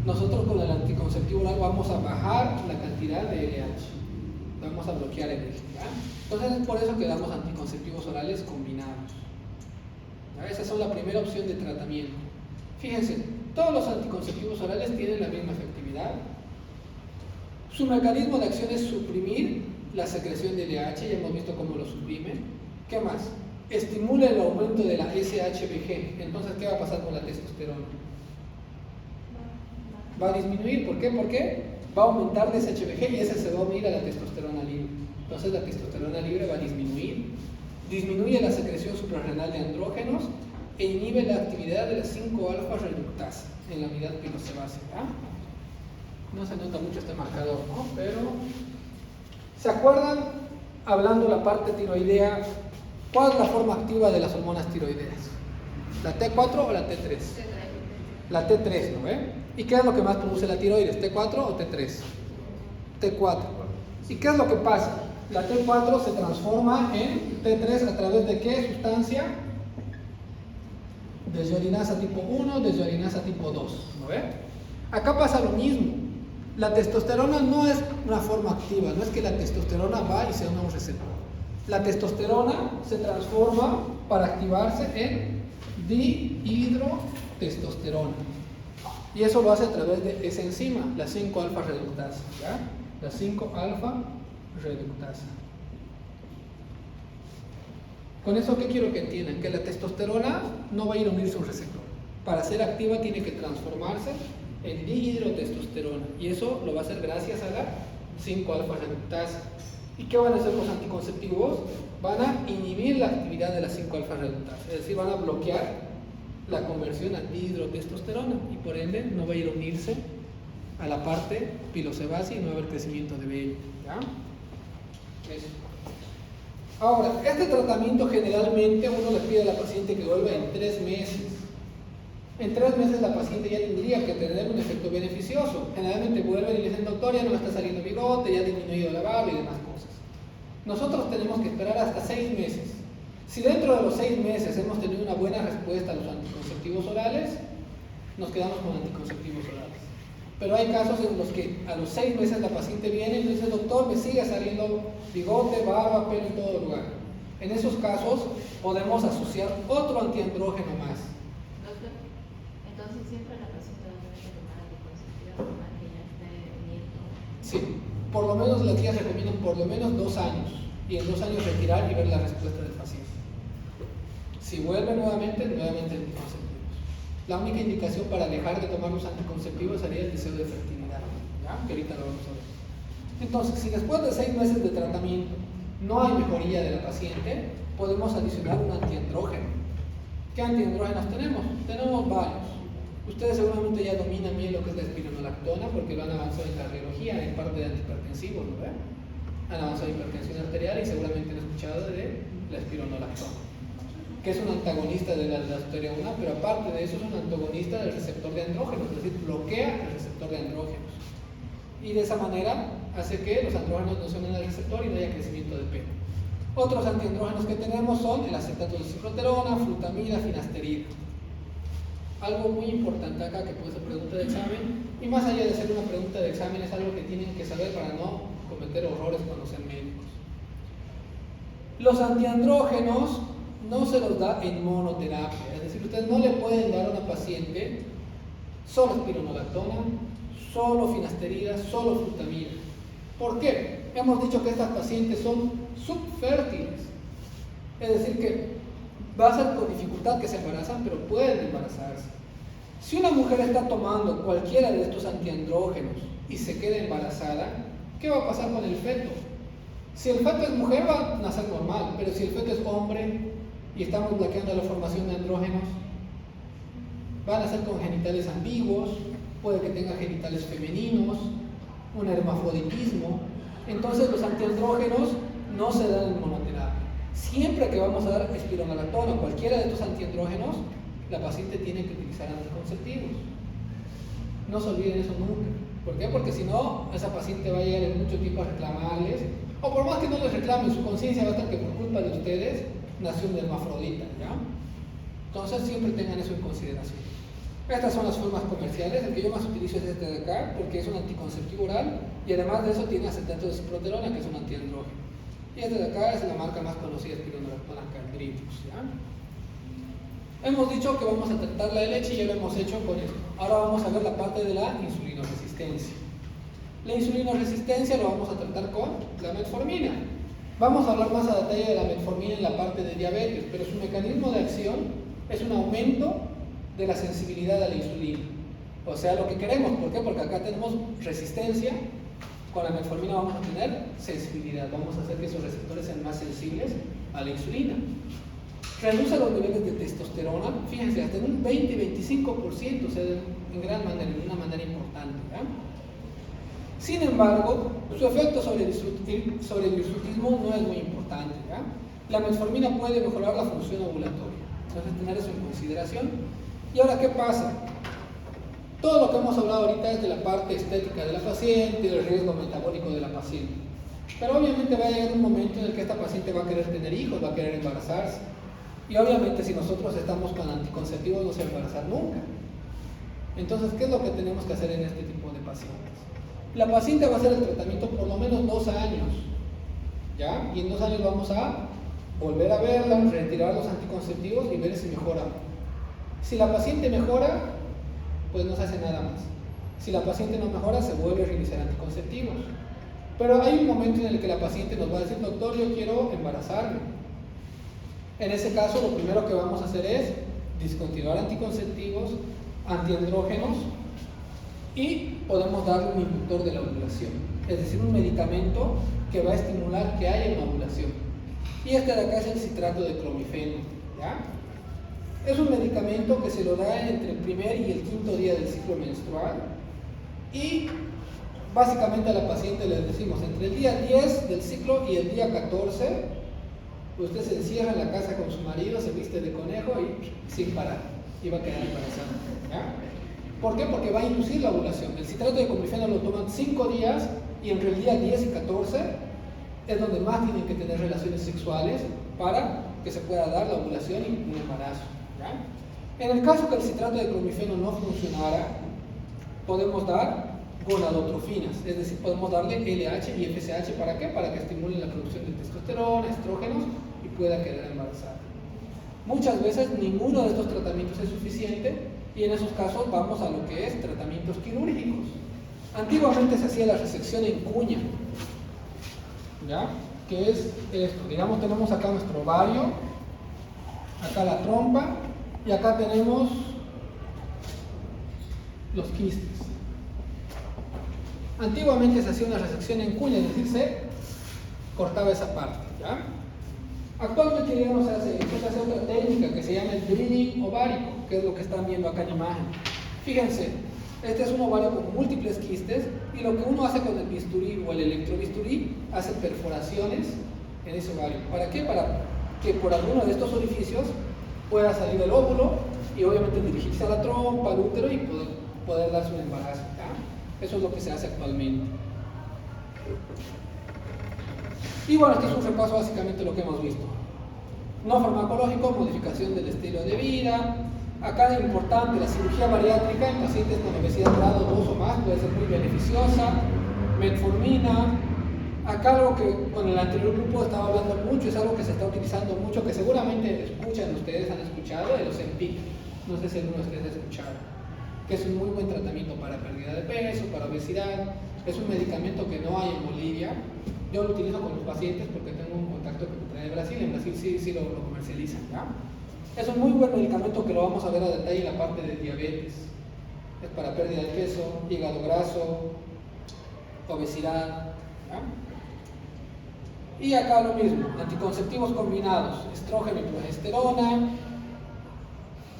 Nosotros con el anticonceptivo oral vamos a bajar la cantidad de LH, vamos a bloquear el eje. Entonces es por eso que damos anticonceptivos orales combinados. ¿Ya? Esa es la primera opción de tratamiento. Fíjense, Todos los anticonceptivos orales tienen la misma efectividad. Su mecanismo de acción es suprimir la secreción de LH, ya hemos visto cómo lo suprime. ¿Qué más? Estimula el aumento de la SHBG. Entonces, ¿qué va a pasar con la testosterona? Va a disminuir. ¿Por qué? Porque va a aumentar de SHBG y ese se va a unir a la testosterona libre. Entonces, la testosterona libre va a disminuir. Disminuye la secreción suprarrenal de andrógenos e inhibe la actividad de la 5-alfa reductasa en la unidad pilosebácea. No se nota mucho este marcador, ¿no? Pero, ¿se acuerdan? Hablando la parte tiroidea, ¿cuál es la forma activa de las hormonas tiroideas? ¿La T4 o la T3? La T3, ¿no ve? ¿Y qué es lo que más produce la tiroides? ¿T4 o T3? T4. ¿Y qué es lo que pasa? La T4 se transforma en T3 a través de ¿qué sustancia? Desdiorinasa tipo 1, desdiorinasa tipo 2, ¿no ve? Acá pasa lo mismo. La testosterona no es una forma activa, no es que la testosterona va y se une a un receptor. La testosterona se transforma para activarse en dihidrotestosterona. Y eso lo hace a través de esa enzima, la 5-alfa reductasa, ¿ya? La 5-alfa reductasa. Con eso, ¿qué quiero que entiendan? Que la testosterona no va a ir a unirse a un receptor. Para ser activa tiene que transformarse en dihidrotestosterona. Y eso lo va a hacer gracias a la 5-alfa reductasa. ¿Y qué van a hacer los anticonceptivos? Van a inhibir la actividad de la 5-alfa reductasa. Es decir, van a bloquear la conversión a dihidrotestosterona. Y por ende no va a ir a unirse a la parte pilosebácea y no va a haber crecimiento de vello. ¿Ya? Eso. Ahora, este tratamiento generalmente uno le pide a la paciente que vuelva en 3 meses. En 3 meses la paciente ya tendría que tener un efecto beneficioso. Generalmente vuelven y le dicen, doctor, ya no me está saliendo bigote, ya ha disminuido la barba y demás cosas. Nosotros tenemos que esperar hasta 6 meses. Si dentro de los 6 meses hemos tenido una buena respuesta a los anticonceptivos orales, nos quedamos con anticonceptivos orales. Pero hay casos en los que a los 6 meses la paciente viene y dice, doctor, me sigue saliendo bigote, barba, pelo en todo lugar. En esos casos podemos asociar otro antiandrógeno más. Doctor, entonces siempre la paciente va a tener que tomar anticonceptivos para que ya esté viendo. Sí, por lo menos las guías recomiendan por lo menos 2 años. Y en 2 años retirar y ver la respuesta del paciente. Si vuelve nuevamente anticonceptivos. La única indicación para dejar de tomar los anticonceptivos sería el deseo de fertilidad, ¿ya? Que ahorita lo vamos a ver. Entonces, si después de 6 meses de tratamiento no hay mejoría de la paciente, podemos adicionar un antiandrógeno. ¿Qué antiandrógenos tenemos? Tenemos varios. Ustedes seguramente ya dominan bien lo que es la espironolactona porque lo han avanzado en cardiología, en parte de antihipertensivos, ¿no? Han avanzado en hipertensión arterial y seguramente han escuchado de la espironolactona, que es un antagonista de la aldosterona, pero aparte de eso es un antagonista del receptor de andrógenos, es decir, bloquea el receptor de andrógenos. Y de esa manera hace que los andrógenos no se unan al receptor y no haya crecimiento de pelo. Otros antiandrógenos que tenemos son el acetato de cicloterona, flutamida, finasterida. Algo muy importante acá que puede ser pregunta de examen, y más allá de ser una pregunta de examen, es algo que tienen que saber para no cometer errores cuando sean médicos. Los antiandrógenos no se los da en monoterapia, es decir, ustedes no le pueden dar a una paciente solo espironolactona, solo finasterida, solo flutamida. ¿Por qué? Hemos dicho que estas pacientes son subfértiles, es decir, que va a ser con dificultad que se embarazan, pero pueden embarazarse. Si una mujer está tomando cualquiera de estos antiandrógenos y se queda embarazada, ¿qué va a pasar con el feto? Si el feto es mujer va a nacer normal, pero si el feto es hombre y estamos bloqueando la formación de andrógenos, van a ser con genitales ambiguos, puede que tenga genitales femeninos, un hermafroditismo. Entonces los antiandrógenos no se dan en monoterapia. Siempre que vamos a dar espironolactona o cualquiera de estos antiandrógenos, la paciente tiene que utilizar anticonceptivos. No se olviden eso nunca. ¿Por qué? Porque si no, esa paciente va a llegar en mucho tiempo a reclamarles, o por más que no les reclamen, su conciencia va a estar que por culpa de ustedes nació un hermafrodita, ¿ya? Entonces siempre tengan eso en consideración. Estas son las formas comerciales. El que yo más utilizo es este de acá, porque es un anticonceptivo oral y además de eso tiene acetato de cicloterona, que es un antiandrógeno. Y este de acá es la marca más conocida, espironolactona caldritis, ¿ya? Hemos dicho que vamos a tratar la leche y ya lo hemos hecho con esto. Ahora vamos a ver la parte de la insulinoresistencia. La insulinoresistencia lo vamos a tratar con la metformina. Vamos a hablar más a detalle de la metformina en la parte de diabetes, pero su mecanismo de acción es un aumento de la sensibilidad a la insulina. O sea, lo que queremos. ¿Por qué? Porque acá tenemos resistencia. Con la metformina vamos a tener sensibilidad. Vamos a hacer que esos receptores sean más sensibles a la insulina. Reduce los niveles de testosterona, fíjense, hasta en un 20-25%, o sea, en gran manera, en una manera importante. ¿verdad? Sin embargo, su efecto sobre el hirsutismo no es muy importante. ¿verdad? La metformina puede mejorar la función ovulatoria, entonces tener eso en consideración. Y ahora, ¿qué pasa? Todo lo que hemos hablado ahorita es de la parte estética de la paciente, del riesgo metabólico de la paciente. Pero obviamente va a llegar un momento en el que esta paciente va a querer tener hijos, va a querer embarazarse. Y obviamente si nosotros estamos con anticonceptivos no se va a embarazar nunca. Entonces, ¿qué es lo que tenemos que hacer en este tipo de pacientes? La paciente va a hacer el tratamiento por lo menos 2 años, ¿ya? Y en 2 años vamos a volver a verla, retirar los anticonceptivos y ver si mejora. Si la paciente mejora, pues no se hace nada más. Si la paciente no mejora, se vuelve a reiniciar anticonceptivos. Pero hay un momento en el que la paciente nos va a decir, doctor, yo quiero embarazarme. En ese caso, lo primero que vamos a hacer es discontinuar anticonceptivos, antiandrógenos y podemos darle un inductor de la ovulación, es decir, un medicamento que va a estimular que haya una ovulación. Y este de acá es el citrato de clomifeno, ¿ya? Es un medicamento que se lo da entre el primer y el quinto día del ciclo menstrual y básicamente a la paciente le decimos entre el día 10 del ciclo y el día 14 usted se encierra en la casa con su marido, se viste de conejo y sin parar, y va a quedar embarazada. ¿Ya? ¿Por qué? Porque va a inducir la ovulación. El citrato de clomifeno lo toman 5 días y entre el día 10 y 14 es donde más tienen que tener relaciones sexuales para que se pueda dar la ovulación y un embarazo. ¿Ya? En el caso que el citrato de clomifeno no funcionara, podemos dar gonadotrofinas, es decir, podemos darle LH y FSH. ¿Para qué? Para que estimulen la producción de testosterona, estrógenos y pueda quedar embarazada. Muchas veces ninguno de estos tratamientos es suficiente y en esos casos vamos a lo que es tratamientos quirúrgicos. Antiguamente se hacía la resección en cuña, ¿ya? Que es esto, digamos, tenemos acá nuestro ovario, acá la trompa y acá tenemos los quistes. Antiguamente se hacía una resección en cuña, es decir, se cortaba esa parte, ¿ya? Actualmente, digamos, se hace otra técnica que se llama el drilling ovárico, que es lo que están viendo acá en imagen. Fíjense, este es un ovario con múltiples quistes y lo que uno hace con el bisturí o el electrobisturí, hace perforaciones en ese ovario. ¿Para qué? Para que por alguno de estos orificios pueda salir el óvulo y obviamente dirigirse a la trompa, al útero y poder darse un embarazo, ¿ya? Eso es lo que se hace actualmente. Y bueno, este es un repaso básicamente de lo que hemos visto. No farmacológico, modificación del estilo de vida. Acá es importante, la cirugía bariátrica en pacientes con obesidad grado 2 o más puede ser muy beneficiosa. Metformina. Acá algo que con el anterior grupo estaba hablando mucho, es algo que se está utilizando mucho, que seguramente escuchan ustedes, han escuchado, el Ozempic. No sé si alguno de ustedes ha escuchado. Que es un muy buen tratamiento para pérdida de peso, para obesidad. Es un medicamento que no hay en Bolivia. Yo lo utilizo con los pacientes porque tengo un contacto que trae de Brasil. En Brasil sí lo comercializan, ¿ya? Es un muy buen medicamento que lo vamos a ver a detalle en la parte de diabetes. Es para pérdida de peso, hígado graso, obesidad, ¿ya? Y acá lo mismo, anticonceptivos combinados, estrógeno y progesterona.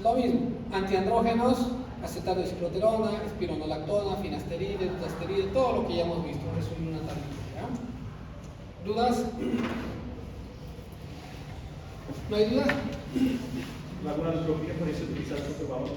Lo mismo, antiandrógenos, acetato de cicloterona, espironolactona, finasteride, dutasteride, todo lo que ya hemos visto, resumir una tablita, ¿ya? ¿Dudas? ¿No hay dudas? ¿La gonadotropina por eso utilizar otro valor?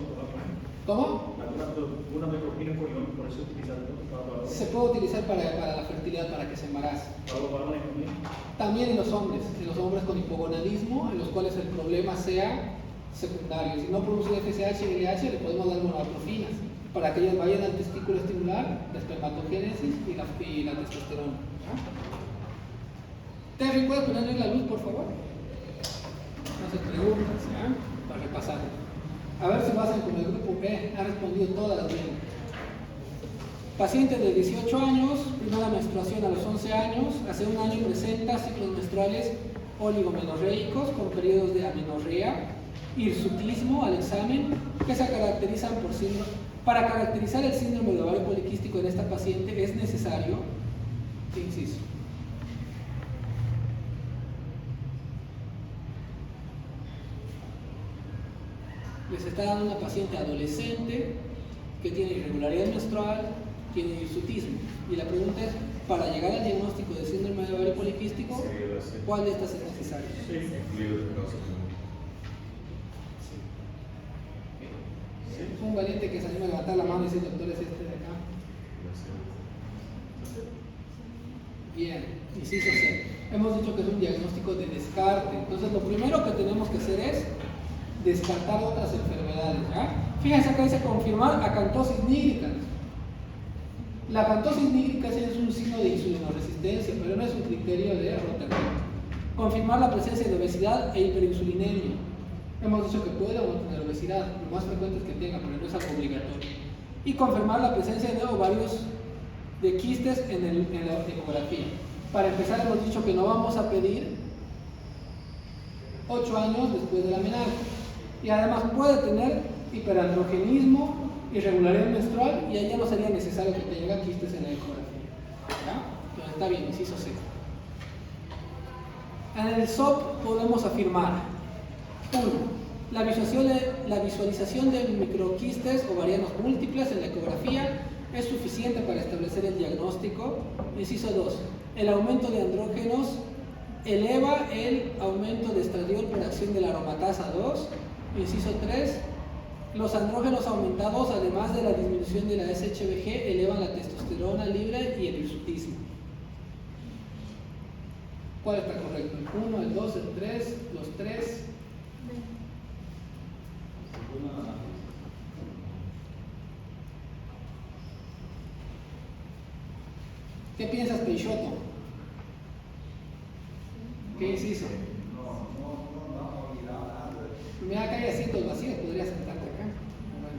¿Cómo? ¿La gonadotropina por eso utilizar otro valor? Se puede utilizar para la fertilidad, para que se embarace. ¿Para los varones también? También en los hombres con hipogonadismo, en los cuales el problema sea secundario. Si no produce FSH y LH, le podemos dar gonadotrofinas para que ellas vayan al testículo estimular, la espermatogénesis y la testosterona. ¿Ya? Terry, ¿puedes ponerle la luz, por favor? No se preguntas, ¿ya? para repasar. A ver si lo hacen con el grupo B, ha respondido todas las bien. Paciente de 18 años, primera menstruación a los 11 años, hace un año presenta ciclos menstruales oligomenorreicos con periodos de amenorrea, hirsutismo al examen, que se caracterizan por síndrome. Para caracterizar el síndrome de ovario poliquístico en esta paciente es necesario, ¿qué inciso? Les está dando una paciente adolescente que tiene irregularidad menstrual, tiene hirsutismo. Y la pregunta es, para llegar al diagnóstico de síndrome de ovario poliquístico, ¿cuál de estas es necesario? Un valiente que se anima a levantar la mano y dice, doctor, es este de acá. Bien, inciso C. Hemos dicho que es un diagnóstico de descarte. Entonces, lo primero que tenemos que hacer es descartar otras enfermedades. ¿Ya? Fíjense acá dice confirmar acantosis nígricans. La acantosis nígricans es un signo de insulinoresistencia, pero no es un criterio de Rotterdam. Confirmar la presencia de obesidad e hiperinsulinemia. Hemos dicho que puede o no tener obesidad, lo más frecuente es que tenga, pero no es algo obligatorio. Y confirmar la presencia de ovarios de quistes en la ecografía. Para empezar, hemos dicho que no vamos a pedir 8 años después de la menarca. Y además puede tener hiperandrogenismo, irregularidad menstrual, y ahí ya no sería necesario que tenga quistes en la ecografía. ¿Ya? Entonces, está bien, inciso C. En el SOP podemos afirmar 1. La visualización de microquistes ovarianos múltiples en la ecografía es suficiente para establecer el diagnóstico. Inciso 2. El aumento de andrógenos eleva el aumento de estradiol por acción de la aromatasa 2. Inciso 3. Los andrógenos aumentados, además de la disminución de la SHBG, elevan la testosterona libre y el hirsutismo. ¿Cuál está correcto? ¿El 1, el 2, el 3, los 3? ¿Qué piensas, Peixoto? ¿Qué inciso? Mira, acá hay asientos vacíos, podrías sentarte acá. Bueno,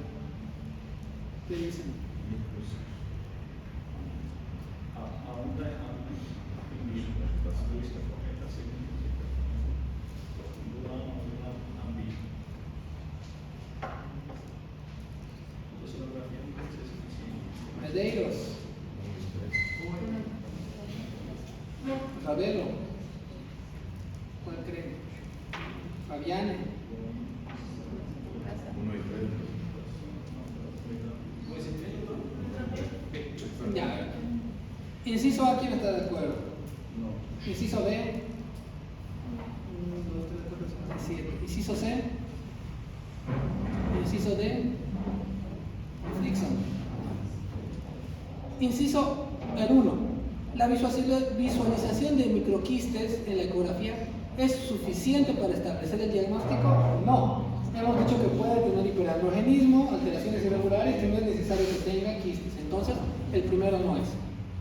¿qué dicen? Medeiros, Ravelo, ¿cuál creen? Fabiane. Ya. Inciso A, ¿quién está de acuerdo? No. Inciso B. 1, 2, 3, 4, 5, 6, 7. Inciso C. Inciso D. Nixon. Inciso el 1. La visualización de microquistes en la ecografía es suficiente para establecer el diagnóstico. No. Hemos dicho que puede tener hiperandrogenismo, alteraciones irregulares y no es necesario que tenga quistes. Entonces, el primero no es.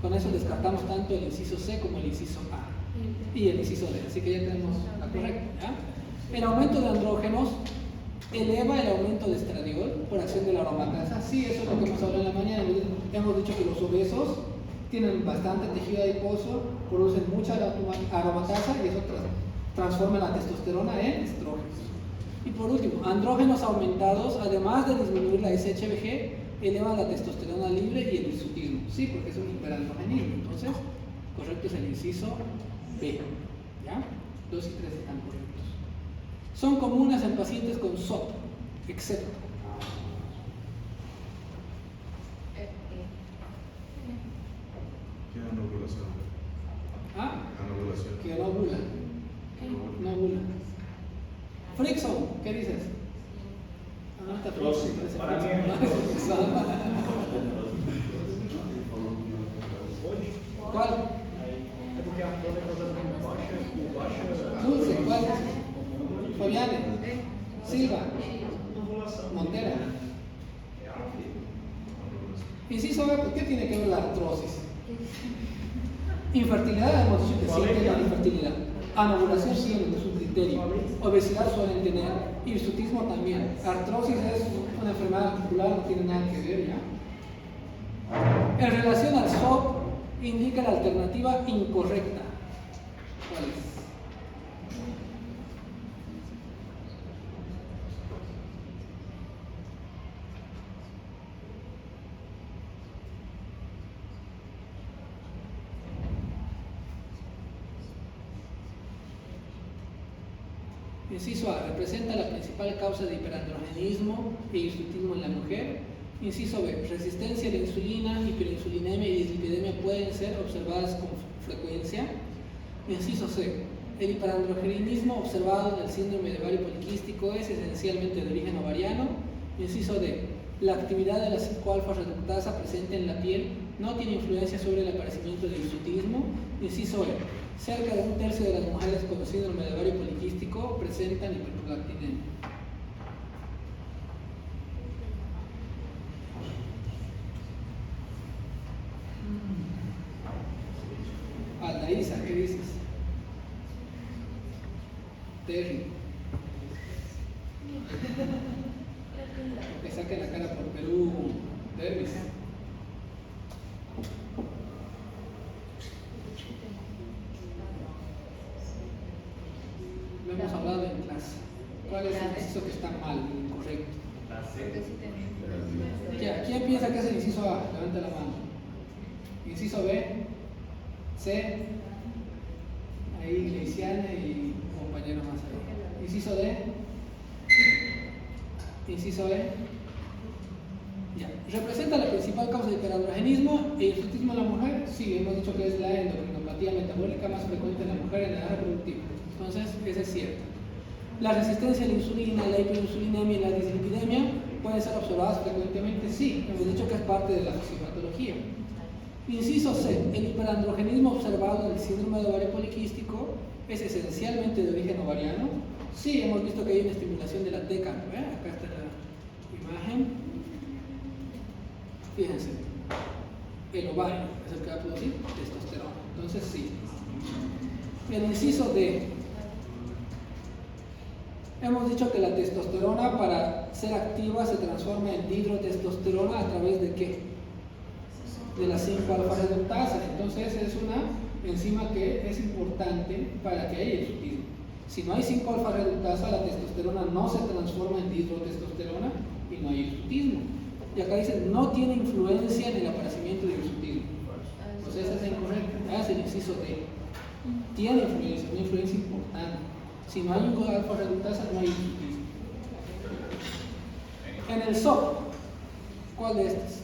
Con eso descartamos tanto el inciso C como el inciso A y el inciso D. Así que ya tenemos la correcta. ¿Ya? El aumento de andrógenos eleva el aumento de estradiol por acción de la aromatasa. Sí, eso es lo que hemos hablado en la mañana. Hemos dicho que los obesos tienen bastante tejido adiposo, producen mucha aromatasa y eso transforma la testosterona en estrógenos. Y por último, andrógenos aumentados, además de disminuir la SHBG, elevan la testosterona libre y el hirsutismo. Sí, porque es un hiperandrogenismo. Entonces, correcto es el inciso B. ¿Ya? 2 y 3 están correctos. Son comunes en pacientes con SOP, excepto ¿Qué anovulación? Anovulación. que no ovula. No ovula. Frickson, ¿qué dices? Trosis, para mí ¿Cuál? É porque a flor é baixa. Dulce, ¿cuál? Fabiane, Silva, Montera. Inciso B, ¿por qué tiene que ver la artrosis? Infertilidad, hemos dicho que sí, que es la infertilidad. Anovulación sí es un criterio. Obesidad suelen tener. Hirsutismo también. Artrosis es una enfermedad articular, no tiene nada que ver ya. En relación al SOP, indica la alternativa incorrecta. ¿Cuál es? Inciso A, representa la principal causa de hiperandrogenismo e hirsutismo en la mujer. Inciso B, resistencia a la insulina, hiperinsulinemia y dislipidemia pueden ser observadas con frecuencia. Inciso C, el hiperandrogenismo observado en el síndrome de ovario poliquístico es esencialmente de origen ovariano. Inciso D, la actividad de la 5-alfa reductasa presente en la piel no tiene influencia sobre el aparecimiento de hirsutismo. Inciso E, cerca de 1/3 de las mujeres con síndrome de ovario poliquístico presentan hiperprolactinemia. Aldaísa, ¿qué dices? Terry. Que saque la cara por Perú. Dervis. Lo hemos hablado en clase. ¿Cuál es el inciso que está mal, incorrecto? Ya, ¿quién piensa que es el inciso A? Levanta la mano. Inciso B. C. Ahí Leiciana y compañero más ahí. Inciso D. Inciso E. Ya. ¿Representa la principal causa de hiperandrogenismo e hirsutismo en la mujer? Sí, hemos dicho que es la endocrinopatía metabólica más frecuente en la mujer en la edad reproductiva. Entonces, eso es cierto. La resistencia a la insulina, la hiperinsulinemia y la dislipidemia pueden ser observadas frecuentemente. Sí, hemos dicho que es parte de la fisiopatología. Inciso C. El hiperandrogenismo observado en el síndrome de ovario poliquístico es esencialmente de origen ovariano. Sí, hemos visto que hay una estimulación de la teca. Acá está la imagen. Fíjense, el ovario es el que va a producir testosterona. Entonces sí. El inciso D. Hemos dicho que la testosterona para ser activa se transforma en dihidrotestosterona a través de ¿qué? De la 5-alfa reductasa. Entonces es una enzima que es importante para que haya hirsutismo. Si no hay 5-alfa reductasa, la testosterona no se transforma en dihidrotestosterona y no hay hirsutismo. Y acá dice, no tiene influencia en el aparecimiento de hirsutismo. Pues esa es incorrecta. Es el inciso D. Tiene influencia, una influencia importante. Si no hay un alfa reductasa, no hay hirsutismo. En el SOP, ¿cuál de estas?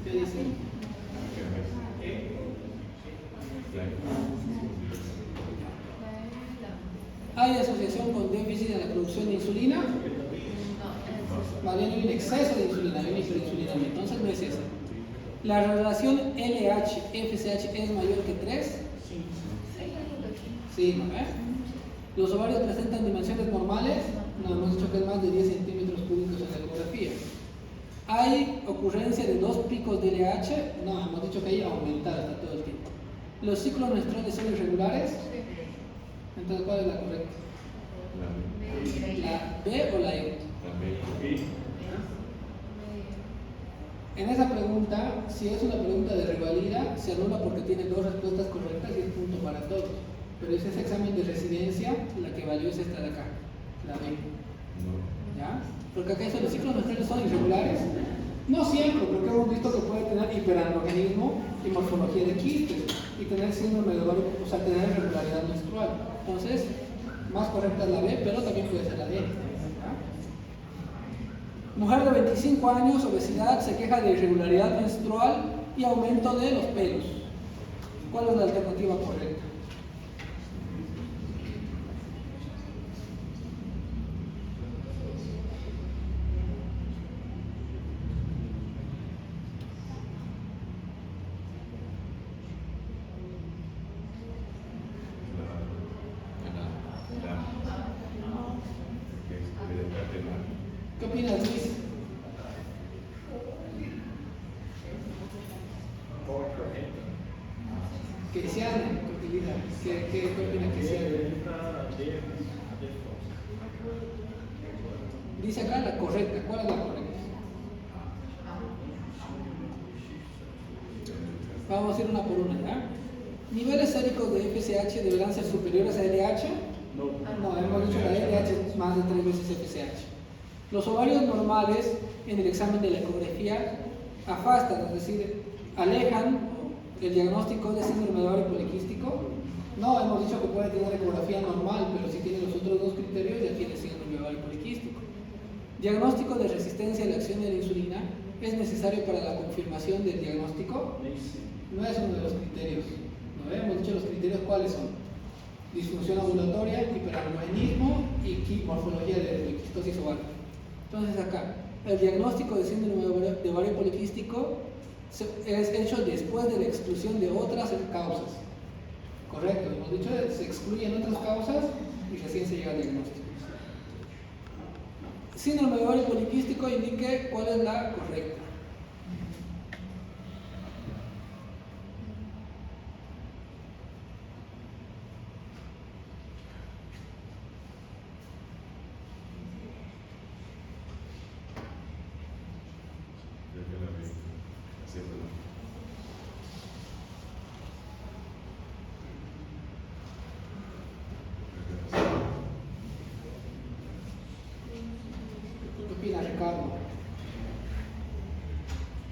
¿Qué dicen? ¿Hay asociación con déficit en la producción de insulina? Más bien hay un exceso de insulina, hay una hiperinsulinemia, entonces no es esa. ¿La relación LH-FSH es mayor que 3? Sí, ¿no? ¿Los ovarios presentan dimensiones normales? No, hemos dicho que es más de 10 centímetros cúbicos en la ecografía. ¿Hay ocurrencia de 2 picos de LH? No, hemos dicho que hay aumentado hasta todo el tiempo. ¿Los ciclos menstruales son irregulares? Entonces, ¿cuál es la correcta? ¿La B o la E? En esa pregunta, si es una pregunta de revalida, se anula porque tiene 2 respuestas correctas y es punto para todos. Pero ese examen de residencia, la que valió es esta de acá, la B. ¿Ya? Porque acá dice los ciclos menstruales son irregulares. No siempre, porque hemos visto que puede tener hiperandrogenismo y morfología de quistes y tener síndrome de ovario, o sea, tener irregularidad menstrual. Entonces, más correcta es la B, pero también puede ser la D. ¿Ya? Mujer de 25 años, obesidad, se queja de irregularidad menstrual y aumento de los pelos. ¿Cuál es la alternativa correcta? Keynesiana que utiliza. ¿Qué opina Keynesiana? Dice acá la correcta. ¿Cuál es la correcta? Vamos a ir una por una, ¿ya? ¿Niveles séricos de FSH deberán ser superiores a LH? No, hemos dicho que la LH es más de 3 veces FSH. Los ovarios normales en el examen de la ecografía afastan, es decir, alejan el diagnóstico de síndrome de ovario poliquístico. No, hemos dicho que puede tener ecografía normal, pero si tiene los otros dos criterios ya tiene síndrome de ovario poliquístico. Diagnóstico de resistencia a la acción de la insulina es necesario para la confirmación del diagnóstico. No es uno de los criterios. ¿No? Hemos dicho los criterios cuáles son: disfunción ovulatoria, hiperandrogenismo y morfología de poliquistosis ovárica. Entonces acá, el diagnóstico de síndrome de ovario poliquístico es hecho después de la exclusión de otras causas. Correcto, hemos dicho que se excluyen otras causas y recién se llega al diagnóstico. Síndrome de ovario poliquístico, indique cuál es la correcta. Creo que la vi. Siempre la vi. ¿Qué opina Ricardo?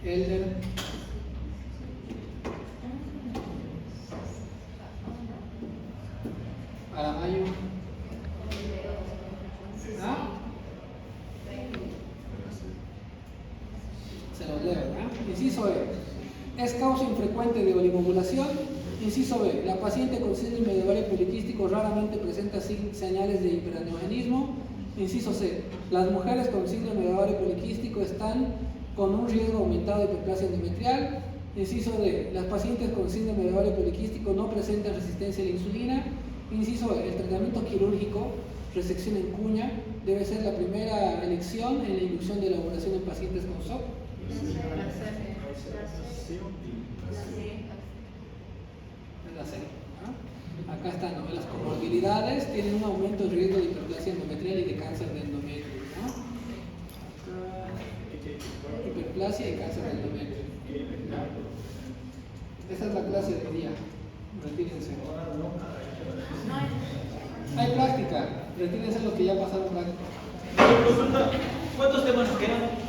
Elder. Aramayo. ¿Ah? Se los leo, ¿verdad? Inciso E. Es causa infrecuente de oligomodulación. Inciso B. La paciente con síndrome de ovario poliquístico raramente presenta señales de hiperandrogenismo. Inciso C. Las mujeres con síndrome de ovario poliquístico están con un riesgo aumentado de hiperplasia endometrial. Inciso D. Las pacientes con síndrome de ovario poliquístico no presentan resistencia a la insulina. Inciso E. El tratamiento quirúrgico, resección en cuña, debe ser la primera elección en la inducción de la ovulación en pacientes con SOP. Es la C. ¿Ah? Acá están, ¿no? Las comorbilidades tienen un aumento del riesgo de hiperplasia endometrial y de cáncer de endometrio, ¿no? Hiperplasia y cáncer de endometrio. Esta es la clase del día. Retírense. Hay práctica. Retírense los que ya pasaron práctica. Consulta, ¿cuántos temas nos quedan?